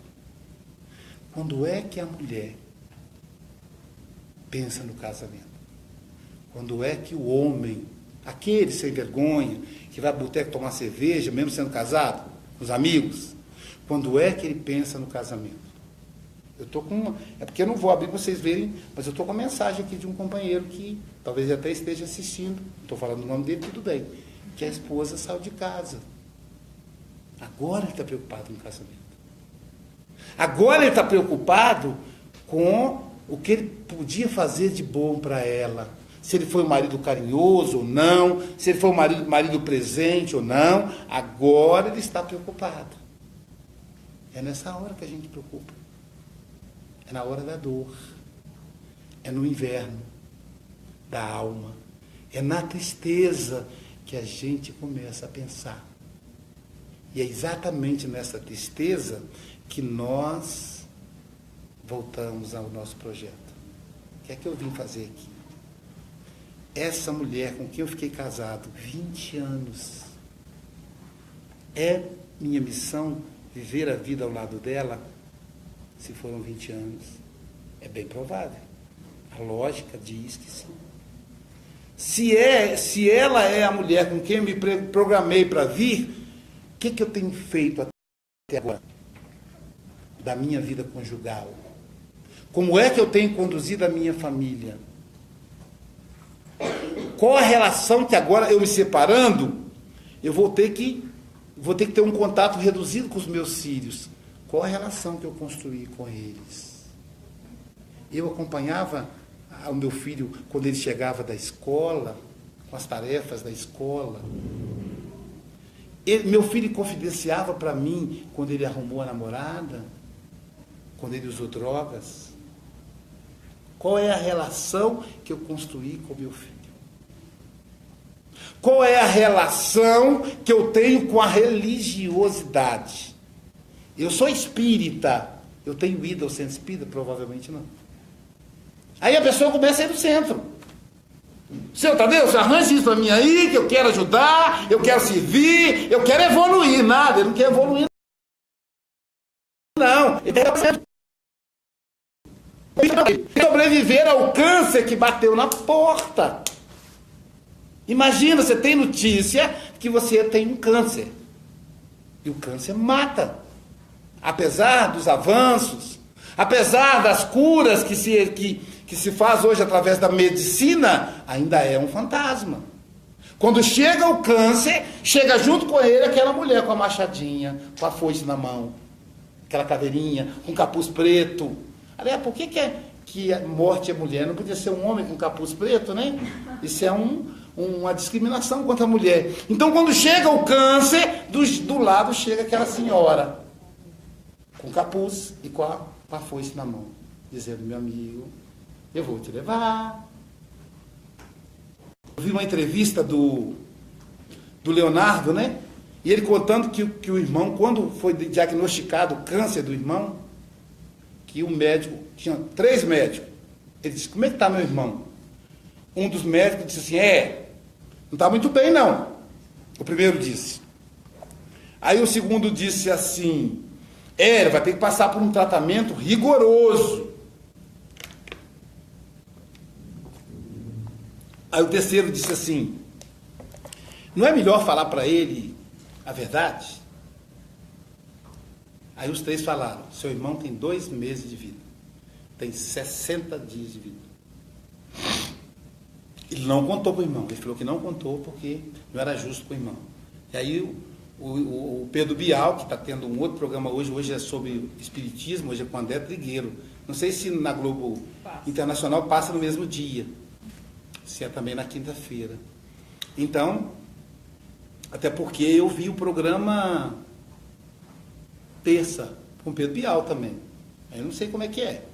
Quando é que a mulher pensa no casamento? Quando é que o homem, aquele sem vergonha, que vai ao boteco tomar cerveja, mesmo sendo casado, com os amigos, quando é que ele pensa no casamento? Eu estou com uma... É porque eu não vou abrir para vocês verem, mas eu estou com uma mensagem aqui de um companheiro que talvez até esteja assistindo. Não estou falando o nome dele, tudo bem. Que a esposa saiu de casa. Agora ele está preocupado com o casamento. Agora ele está preocupado com o que ele podia fazer de bom para ela. Se ele foi um marido carinhoso ou não, se ele foi um marido presente ou não. Agora ele está preocupado. É nessa hora que a gente preocupa. É na hora da dor. É no inverno da alma. É na tristeza que a gente começa a pensar. E é exatamente nessa tristeza que nós voltamos ao nosso projeto. O que é que eu vim fazer aqui? Essa mulher com quem eu fiquei casado 20 anos, é minha missão viver a vida ao lado dela? Se foram 20 anos, é bem provável. A lógica diz que sim. Se ela é a mulher com quem eu me programei para vir, o que eu tenho feito até agora da minha vida conjugal? Como é que eu tenho conduzido a minha família? Qual a relação que agora, eu me separando, eu vou ter que ter um contato reduzido com os meus filhos? Qual a relação que eu construí com eles? Eu acompanhava o meu filho quando ele chegava da escola, com as tarefas da escola. Meu filho confidenciava para mim quando ele arrumou a namorada, quando ele usou drogas. Qual é a relação que eu construí com meu filho? Qual é a relação que eu tenho com a religiosidade? Eu sou espírita. Eu tenho ido ao centro espírita? Provavelmente não. Aí a pessoa começa a ir no centro. Seu Tadeu, você arranja isso para mim aí, que eu quero ajudar, eu quero servir, eu quero evoluir. Nada, ele não quer evoluir. Não. Ele quer sobreviver ao câncer que bateu na porta. Imagina, você tem notícia que você tem um câncer. E o câncer mata. Apesar dos avanços, apesar das curas que se faz hoje através da medicina, ainda é um fantasma. Quando chega o câncer, chega junto com ele aquela mulher com a machadinha, com a foice na mão, aquela caveirinha, com capuz preto. Aliás, por que a morte é mulher? Não podia ser um homem com capuz preto, né? Isso é uma discriminação contra a mulher. Então, quando chega o câncer, do lado chega aquela senhora, com capuz e com a foice na mão, dizendo: meu amigo, eu vou te levar. Eu vi uma entrevista do Leonardo, né? E ele contando que o irmão, quando foi diagnosticado o câncer do irmão, que o médico, tinha 3 médicos. Ele disse: como é que está meu irmão? Um dos médicos disse assim: não está muito bem não. O primeiro disse. Aí o segundo disse assim: ele vai ter que passar por um tratamento rigoroso. Aí o terceiro disse assim, não é melhor falar para ele a verdade? Aí os três falaram, seu irmão tem 2 meses de vida, tem 60 dias de vida. Ele não contou para o irmão, ele falou que não contou porque não era justo para o irmão. E aí o Pedro Bial, que está tendo um outro programa hoje é sobre espiritismo, hoje é com André Trigueiro. Não sei se na Globo Internacional passa no mesmo dia, se é também na quinta-feira. Então, até porque eu vi o programa terça, com Pedro Bial também. Eu não sei como é que é.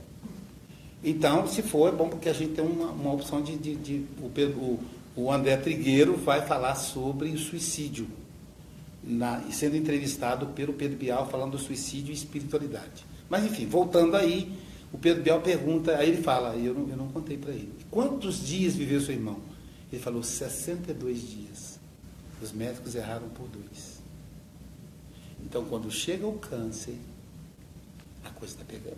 Então, se for, é bom porque a gente tem uma opção o André Trigueiro vai falar sobre o suicídio, sendo entrevistado pelo Pedro Bial, falando do suicídio e espiritualidade. Mas, enfim, voltando aí, o Pedro Bial pergunta, aí ele fala, eu não contei para ele, quantos dias viveu seu irmão? Ele falou, 62 dias. Os médicos erraram por 2. Então, quando chega o câncer, a coisa está pegando.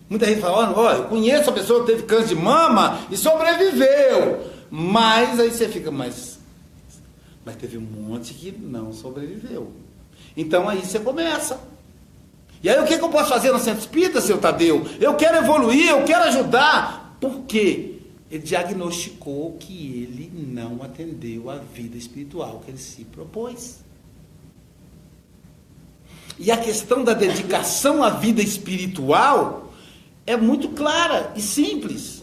Muita gente fala, olha, eu conheço a pessoa que teve câncer de mama e sobreviveu. Mas aí você fica, mas teve um monte que não sobreviveu. Então aí você começa. E aí o que eu posso fazer no Centro Espírita, seu Tadeu? Eu quero evoluir, eu quero ajudar. Por quê? Ele diagnosticou que ele não atendeu a vida espiritual que ele se propôs. E a questão da dedicação à vida espiritual é muito clara e simples.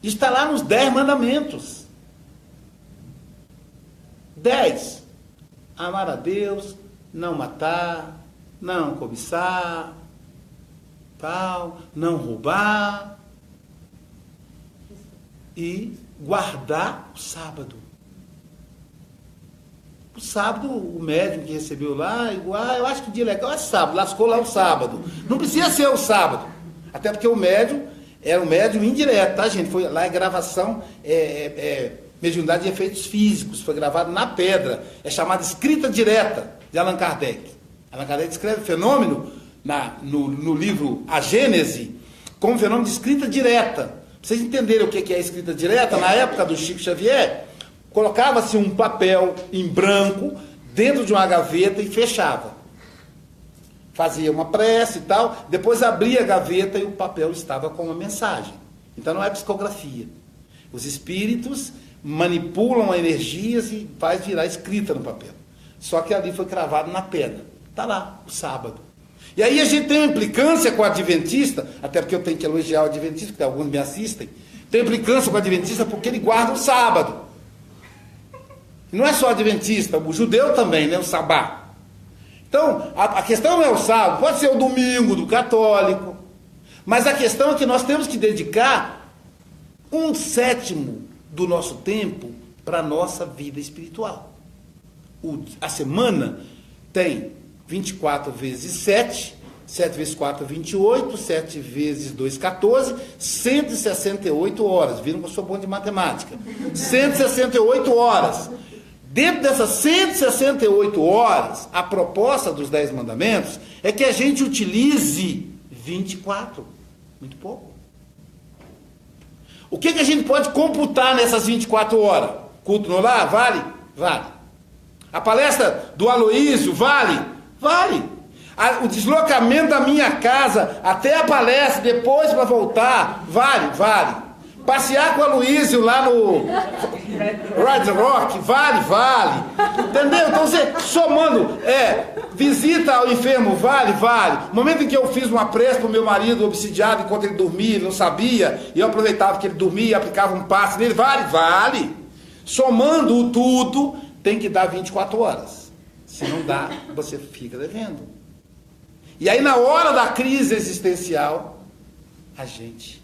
Está lá nos 10 mandamentos. 10. Amar a Deus, não matar, não cobiçar, tal, não roubar e guardar o sábado. O sábado, o médium que recebeu lá, eu acho que o dia legal é sábado, lascou lá o sábado. Não precisa ser o sábado. Até porque o médium era um médium indireto, tá, gente? Foi lá, é gravação, mediunidade de efeitos físicos, foi gravado na pedra. É chamada escrita direta de Allan Kardec. Allan Kardec escreve fenômeno no livro A Gênese como fenômeno de escrita direta. Pra vocês entenderem o que é a escrita direta, na época do Chico Xavier, colocava-se um papel em branco dentro de uma gaveta e fechava. Fazia uma prece e tal, depois abria a gaveta e o papel estava com uma mensagem. Então não é psicografia. Os espíritos manipulam energias e faz virar escrita no papel. Só que ali foi cravado na pedra. Está lá, o sábado. E aí a gente tem uma implicância com o adventista, até porque eu tenho que elogiar o adventista, porque alguns me assistem, tem implicância com o adventista porque ele guarda o sábado. E não é só o adventista, o judeu também, né, o sabá. Então, a questão não é o sábado, pode ser o domingo do católico, mas a questão é que nós temos que dedicar 1/7 do nosso tempo para a nossa vida espiritual. A semana tem 24 vezes 7, 7 vezes 4, 28, 7 vezes 2, 14, 168 horas. Viram que eu sou bom de matemática. 168 horas. Dentro dessas 168 horas, a proposta dos 10 mandamentos é que a gente utilize 24. Muito pouco. O que a gente pode computar nessas 24 horas? Culto no lar? Vale? Vale. A palestra do Aloísio? Vale? Vale. O deslocamento da minha casa até a palestra, depois para voltar? Vale? Vale. Passear com o Aloísio lá no Red Rock? Vale? Vale. Entendeu? Então você, somando, visita ao enfermo? Vale? Vale. No momento em que eu fiz uma prece para o meu marido obsidiado enquanto ele dormia, ele não sabia, e eu aproveitava que ele dormia e aplicava um passe nele? Vale? Vale. Somando tudo, tem que dar 24 horas. Se não dá, você fica devendo. E aí, na hora da crise existencial, a gente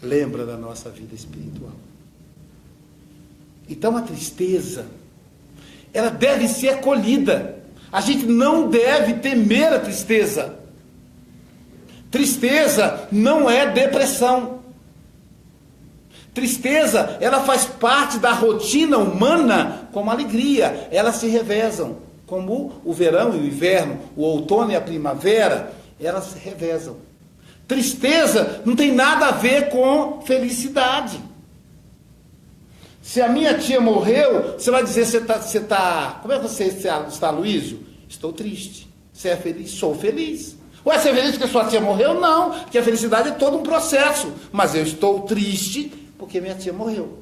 lembra da nossa vida espiritual. Então, a tristeza, ela deve ser acolhida. A gente não deve temer a tristeza. Tristeza não é depressão. Tristeza, ela faz parte da rotina humana como alegria. Elas se revezam. Como o verão e o inverno, o outono e a primavera, elas se revezam. Tristeza não tem nada a ver com felicidade. Se a minha tia morreu, você vai dizer, você tá, como é que você está, Luísio? Estou triste. Você é feliz? Sou feliz. Ué, você é feliz porque sua tia morreu? Não, porque a felicidade é todo um processo. Mas eu estou triste porque minha tia morreu.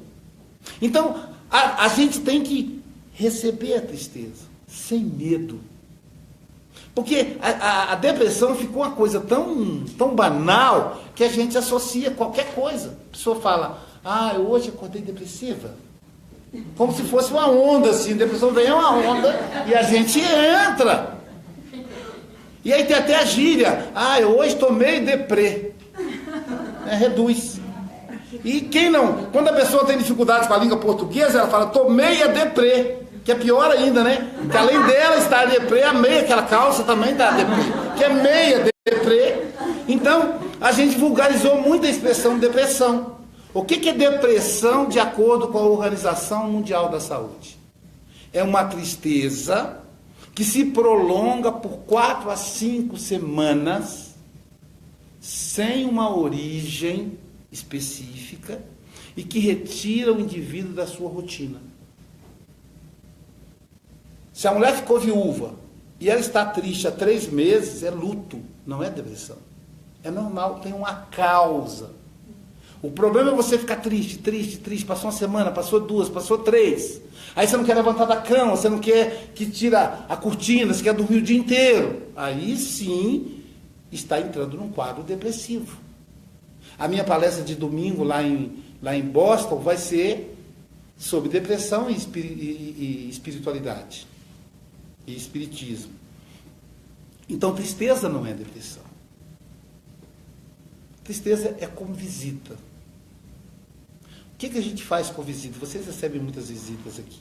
Então, a gente tem que receber a tristeza, sem medo. Porque a depressão ficou uma coisa tão banal que a gente associa qualquer coisa. A pessoa fala, eu hoje acordei depressiva. Como se fosse uma onda, assim. Depressão vem uma onda e a gente entra. E aí tem até a gíria. Eu hoje tô meio deprê. Reduz. E quem não? Quando a pessoa tem dificuldades com a língua portuguesa, ela fala, tô meia deprê. Que é pior ainda, né? Que além dela estar deprê, a meia, aquela calça também está deprê. Que é meia deprê. Então, a gente vulgarizou muito a expressão depressão. O que é depressão de acordo com a Organização Mundial da Saúde? É uma tristeza que se prolonga por 4 a 5 semanas sem uma origem específica e que retira o indivíduo da sua rotina. Se a mulher ficou viúva e ela está triste há 3 meses, é luto, não é depressão. É normal, tem uma causa. O problema é você ficar triste, passou uma semana, passou 2, passou 3. Aí você não quer levantar da cama, você não quer que tira a cortina, você quer dormir o dia inteiro. Aí sim, está entrando num quadro depressivo. A minha palestra de domingo lá em Boston vai ser sobre depressão e espiritualidade. E espiritismo. Então, tristeza não é depressão. Tristeza é como visita. O que a gente faz com visita? Vocês recebem muitas visitas aqui.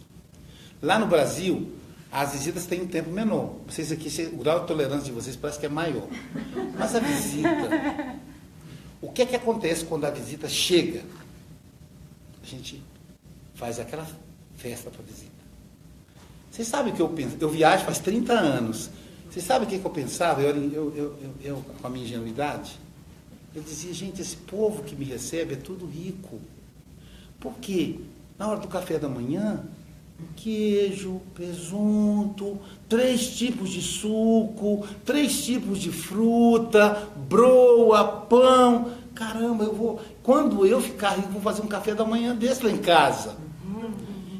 Lá no Brasil, as visitas têm um tempo menor. Vocês aqui, o grau de tolerância de vocês parece que é maior. Mas a visita, o que acontece quando a visita chega? A gente faz aquela festa para a visita. Vocês sabem o que eu penso? Eu viajo faz 30 anos. Vocês sabem o que eu pensava? Eu, com a minha ingenuidade, eu dizia, gente, esse povo que me recebe é tudo rico. Por quê? Na hora do café da manhã, queijo, presunto, 3 tipos de suco, 3 tipos de fruta, broa, pão. Caramba, quando eu ficar rico, vou fazer um café da manhã desse lá em casa.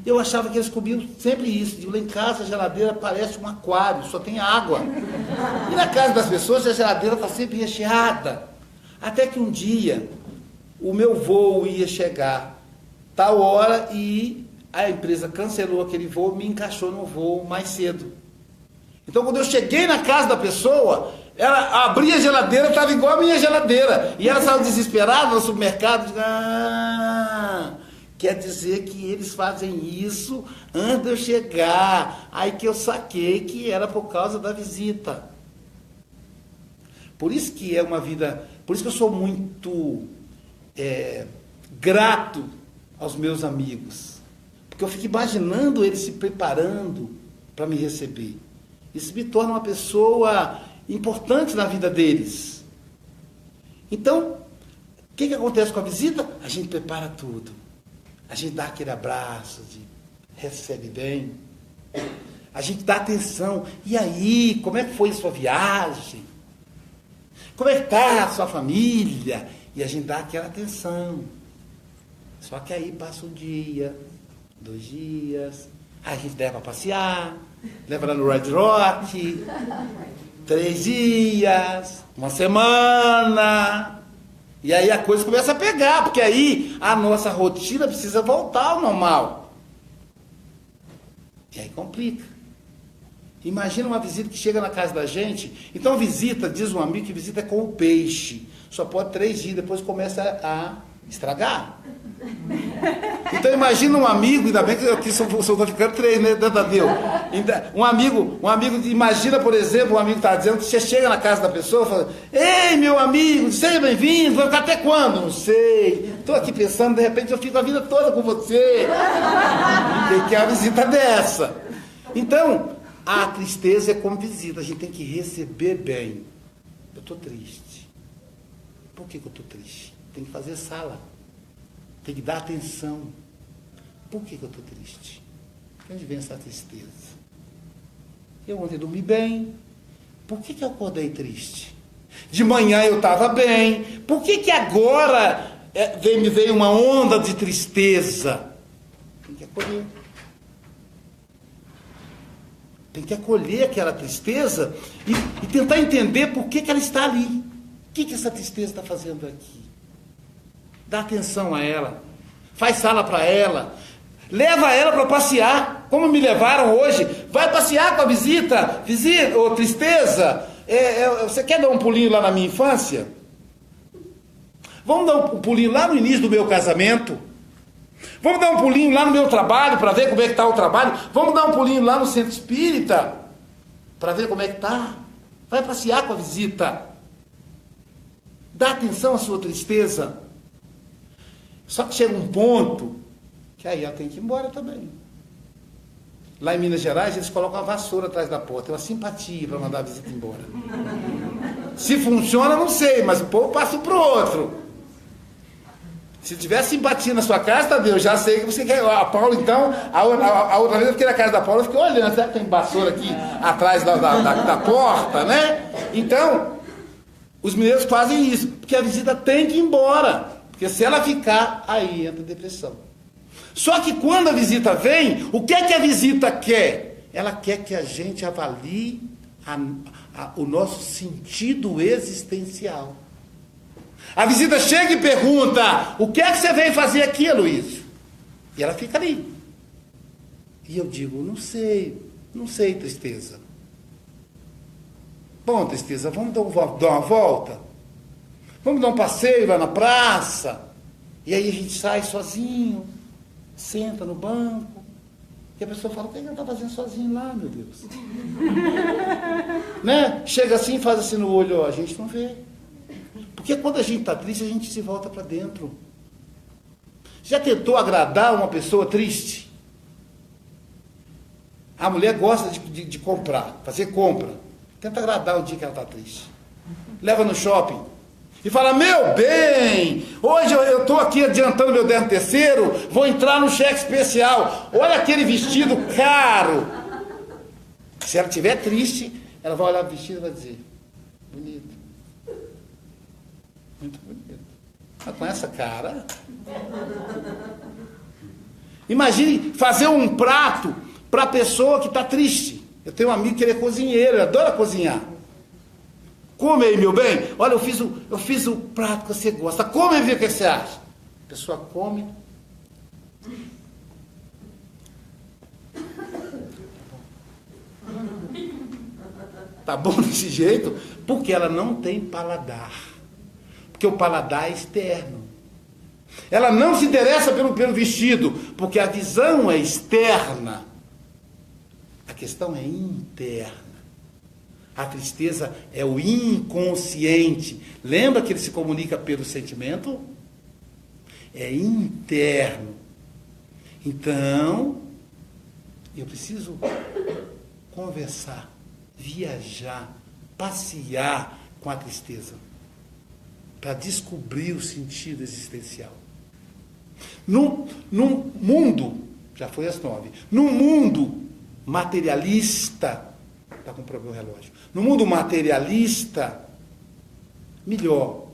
Eu achava que eles comiam sempre isso. Lá em casa a geladeira parece um aquário, só tem água. E na casa das pessoas a geladeira está sempre recheada. Até que um dia o meu voo ia chegar tal hora e a empresa cancelou aquele voo e me encaixou no voo mais cedo. Então quando eu cheguei na casa da pessoa, ela abria a geladeira, estava igual a minha geladeira. E ela estava desesperada no supermercado. Quer dizer que eles fazem isso antes de eu chegar. Aí que eu saquei que era por causa da visita. Por isso que é uma vida... Por isso que eu sou muito grato aos meus amigos. Porque eu fico imaginando eles se preparando para me receber. Isso me torna uma pessoa importante na vida deles. Então, o que acontece com a visita? A gente prepara tudo. A gente dá aquele abraço, recebe bem. A gente dá atenção. E aí, como é que foi a sua viagem? Como é que está a sua família? E a gente dá aquela atenção. Só que aí passa um dia, 2 dias, aí a gente leva para passear, leva lá no Red Rock, 3 dias, 1 semana. E aí a coisa começa a pegar, porque aí a nossa rotina precisa voltar ao normal. E aí complica. Imagina uma visita que chega na casa da gente. Então visita, diz um amigo que visita é com o peixe. Só pode 3 dias, depois começa a estragar. Então imagina um amigo, ainda bem que eu estou ficando 3, né, Tadeu? Um amigo, imagina, por exemplo, um amigo está dizendo que você chega na casa da pessoa e fala, ei, meu amigo, seja bem-vindo, vai ficar até quando? Não sei, estou aqui pensando, de repente eu fico a vida toda com você. Tem que ir a visita dessa. Então, a tristeza é como visita, a gente tem que receber bem. Eu estou triste. Por que eu estou triste? Tem que fazer sala. Tem que dar atenção. Por que eu estou triste? De onde vem essa tristeza? Eu ontem dormi bem. Por que eu acordei triste? De manhã eu estava bem. Por que agora me veio uma onda de tristeza? Tem que acolher. Tem que acolher aquela tristeza e tentar entender por que ela está ali. O que essa tristeza está fazendo aqui? Dá atenção a ela. Faz sala para ela. Leva ela para passear. Como me levaram hoje. Vai passear com a visita. Visita, ou tristeza. Você quer dar um pulinho lá na minha infância? Vamos dar um pulinho lá no início do meu casamento. Vamos dar um pulinho lá no meu trabalho para ver como é que está o trabalho. Vamos dar um pulinho lá no centro espírita para ver como é que está. Vai passear com a visita. Dá atenção à sua tristeza. Só que chega um ponto que aí ela tem que ir embora também. Lá em Minas Gerais, eles colocam uma vassoura atrás da porta. É uma simpatia para mandar a visita embora. Se funciona, não sei, mas o povo passa para o outro. Se tiver simpatia na sua casa, Tadeu, já sei que você quer. A Paula, então, a outra vez eu fiquei na casa da Paula, eu fiquei olhando, será que tem vassoura aqui atrás da porta, né? Então, os mineiros fazem isso, porque a visita tem que ir embora. Porque se ela ficar, aí entra depressão. Só que quando a visita vem, o que é que a visita quer? Ela quer que a gente avalie o nosso sentido existencial. A visita chega e pergunta, o que é que você veio fazer aqui, Aloysio? E ela fica ali. E eu digo, não sei, tristeza. Bom, tristeza, vamos dar uma volta? Vamos dar um passeio lá na praça? E aí a gente sai sozinho, senta no banco, e a pessoa fala, o que ela está fazendo sozinho lá, meu Deus? Né? Chega assim, faz assim no olho, ó, a gente não vê. Porque quando a gente está triste, a gente se volta para dentro. Já tentou agradar uma pessoa triste? A mulher gosta de comprar, fazer compra. Tenta agradar o dia que ela está triste. Leva no shopping. E fala, meu bem, hoje eu estou aqui adiantando meu 13º, vou entrar no cheque especial. Olha aquele vestido caro. Se ela estiver triste, ela vai olhar o vestido e vai dizer, bonito. Muito bonito. Mas com essa cara... Imagine fazer um prato para a pessoa que está triste. Eu tenho um amigo que ele é cozinheiro, ele adora cozinhar. Come aí, meu bem. Olha, eu fiz o prato que você gosta. Come e vê o que você acha. A pessoa come. Tá bom desse jeito? Porque ela não tem paladar. Porque o paladar é externo. Ela não se interessa pelo vestido, porque a visão é externa. A questão é interna. A tristeza é o inconsciente. Lembra que ele se comunica pelo sentimento? É interno. Então, eu preciso conversar, viajar, passear com a tristeza, para descobrir o sentido existencial. Num mundo, já foi às 9, num mundo materialista, está com problema o relógio, no mundo materialista, melhor,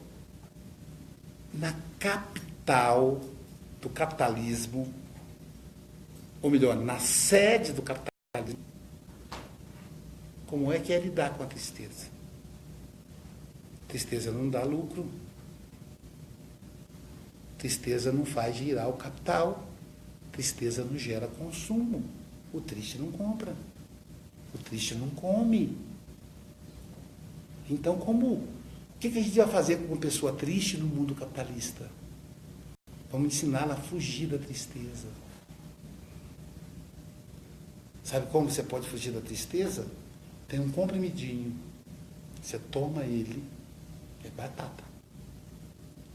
na capital do capitalismo, ou melhor, na sede do capitalismo, como é que é lidar com a tristeza? Tristeza não dá lucro. Tristeza não faz girar o capital. Tristeza não gera consumo. O triste não compra. O triste não come. Então, o que a gente vai fazer com uma pessoa triste no mundo capitalista? Vamos ensiná-la a fugir da tristeza. Sabe como você pode fugir da tristeza? Tem um comprimidinho. Você toma ele, é batata.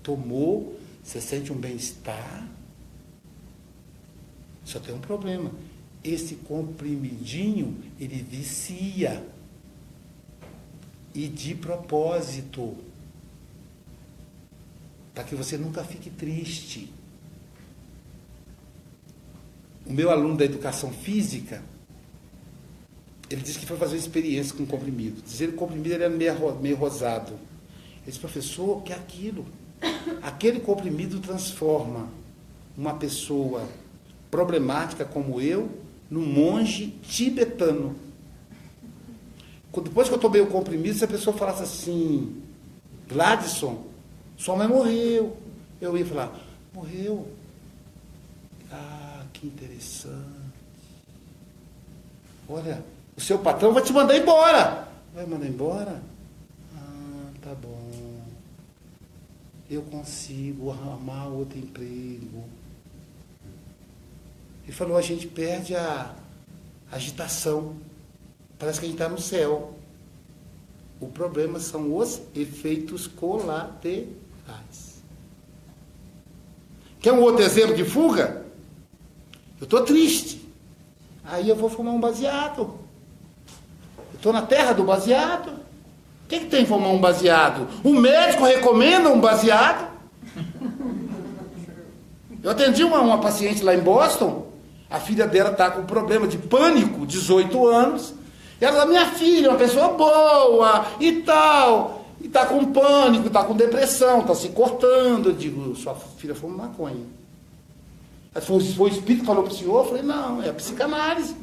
Tomou, você sente um bem-estar. Só tem um problema. Esse comprimidinho, ele vicia. E de propósito. Para que você nunca fique triste. o meu aluno da educação física, ele disse que foi fazer uma experiência com comprimido. Dizer que o comprimido ele era meio rosado. Ele disse, professor, o que é aquilo? Aquele comprimido transforma uma pessoa problemática como eu num monge tibetano. Depois que eu tomei o comprimido, se a pessoa falasse assim, Gladson, sua mãe morreu. Eu ia falar, morreu? Ah, que interessante. Olha, o seu patrão vai te mandar embora. Vai mandar embora? Ah, tá bom. Eu consigo arrumar outro emprego. Ele falou, a gente perde a agitação. Parece que a gente está no céu. O problema são os efeitos colaterais. Quer um outro exemplo de fuga? Eu estou triste. Aí eu vou fumar um baseado. Eu estou na terra do baseado. O que tem fumar um baseado? O médico recomenda um baseado. Eu atendi uma paciente lá em Boston. A filha dela está com problema de pânico, 18 anos. E ela fala, minha filha é uma pessoa boa e tal. E está com pânico, está com depressão, está se cortando. Eu digo, sua filha fuma maconha. Ela falou, foi o espírito que falou para o senhor? Eu falei, não, é a psicanálise.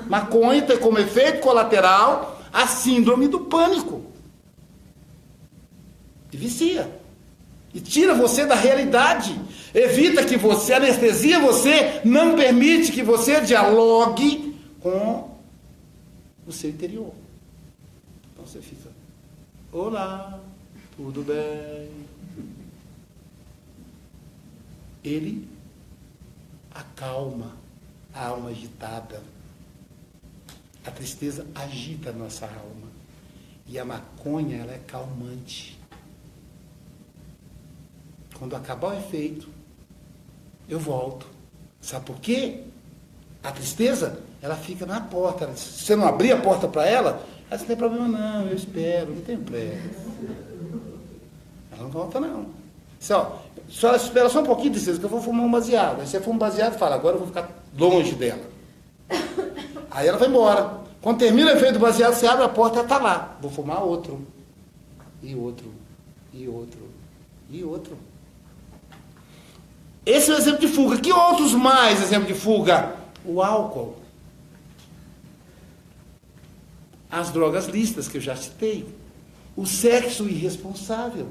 Maconha tem como efeito colateral a síndrome do pânico. E vicia. E tira você da realidade. Evita que você, anestesia você, não permite que você dialogue com o seu interior. Então você fica, olá, tudo bem? Ele acalma a alma agitada. A tristeza agita a nossa alma. E a maconha, ela é calmante. Quando acabar o efeito, eu volto. Sabe por quê? A tristeza, ela fica na porta. Se você não abrir a porta para ela, ela não tem problema não, eu espero, não tem pressa. Ela não volta não. Só espera só um pouquinho, tristeza, que eu vou fumar um baseado. Aí você fuma um baseado e fala, agora eu vou ficar longe dela. Aí ela vai embora. Quando termina o efeito do baseado, você abre a porta e ela está lá. Vou fumar outro. E outro. E outro. E outro. Esse é o exemplo de fuga. Que outros mais exemplos de fuga? O álcool. As drogas lícitas que eu já citei. O sexo irresponsável.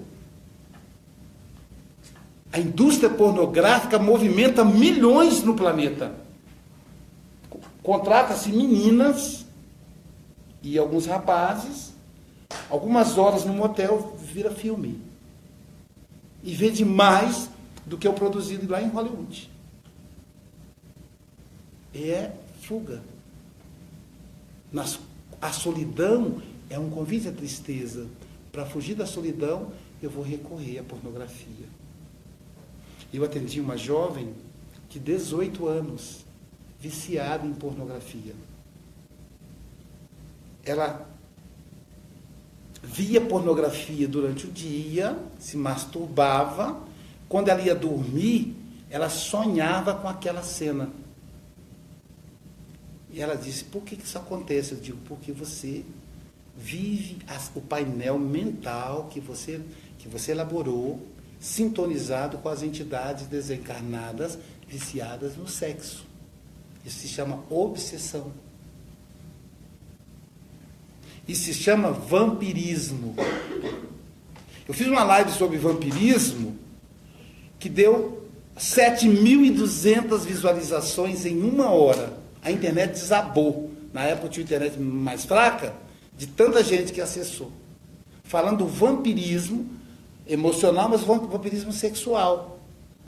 A indústria pornográfica movimenta milhões no planeta. Contrata-se meninas e alguns rapazes, algumas horas no motel, vira filme. E vende mais do que o produzido lá em Hollywood. É fuga. A solidão é um convite à tristeza. Para fugir da solidão, eu vou recorrer à pornografia. Eu atendi uma jovem de 18 anos, viciada em pornografia. Ela via pornografia durante o dia, se masturbava. Quando ela ia dormir, ela sonhava com aquela cena. E ela disse, por que isso acontece? Eu digo, porque você vive o painel mental que você elaborou, sintonizado com as entidades desencarnadas, viciadas no sexo. Isso se chama obsessão. Isso se chama vampirismo. Eu fiz uma live sobre vampirismo que deu 7.200 visualizações em 1 hora. A internet desabou. Na época tinha internet mais fraca, de tanta gente que acessou. Falando do vampirismo emocional, mas vampirismo sexual.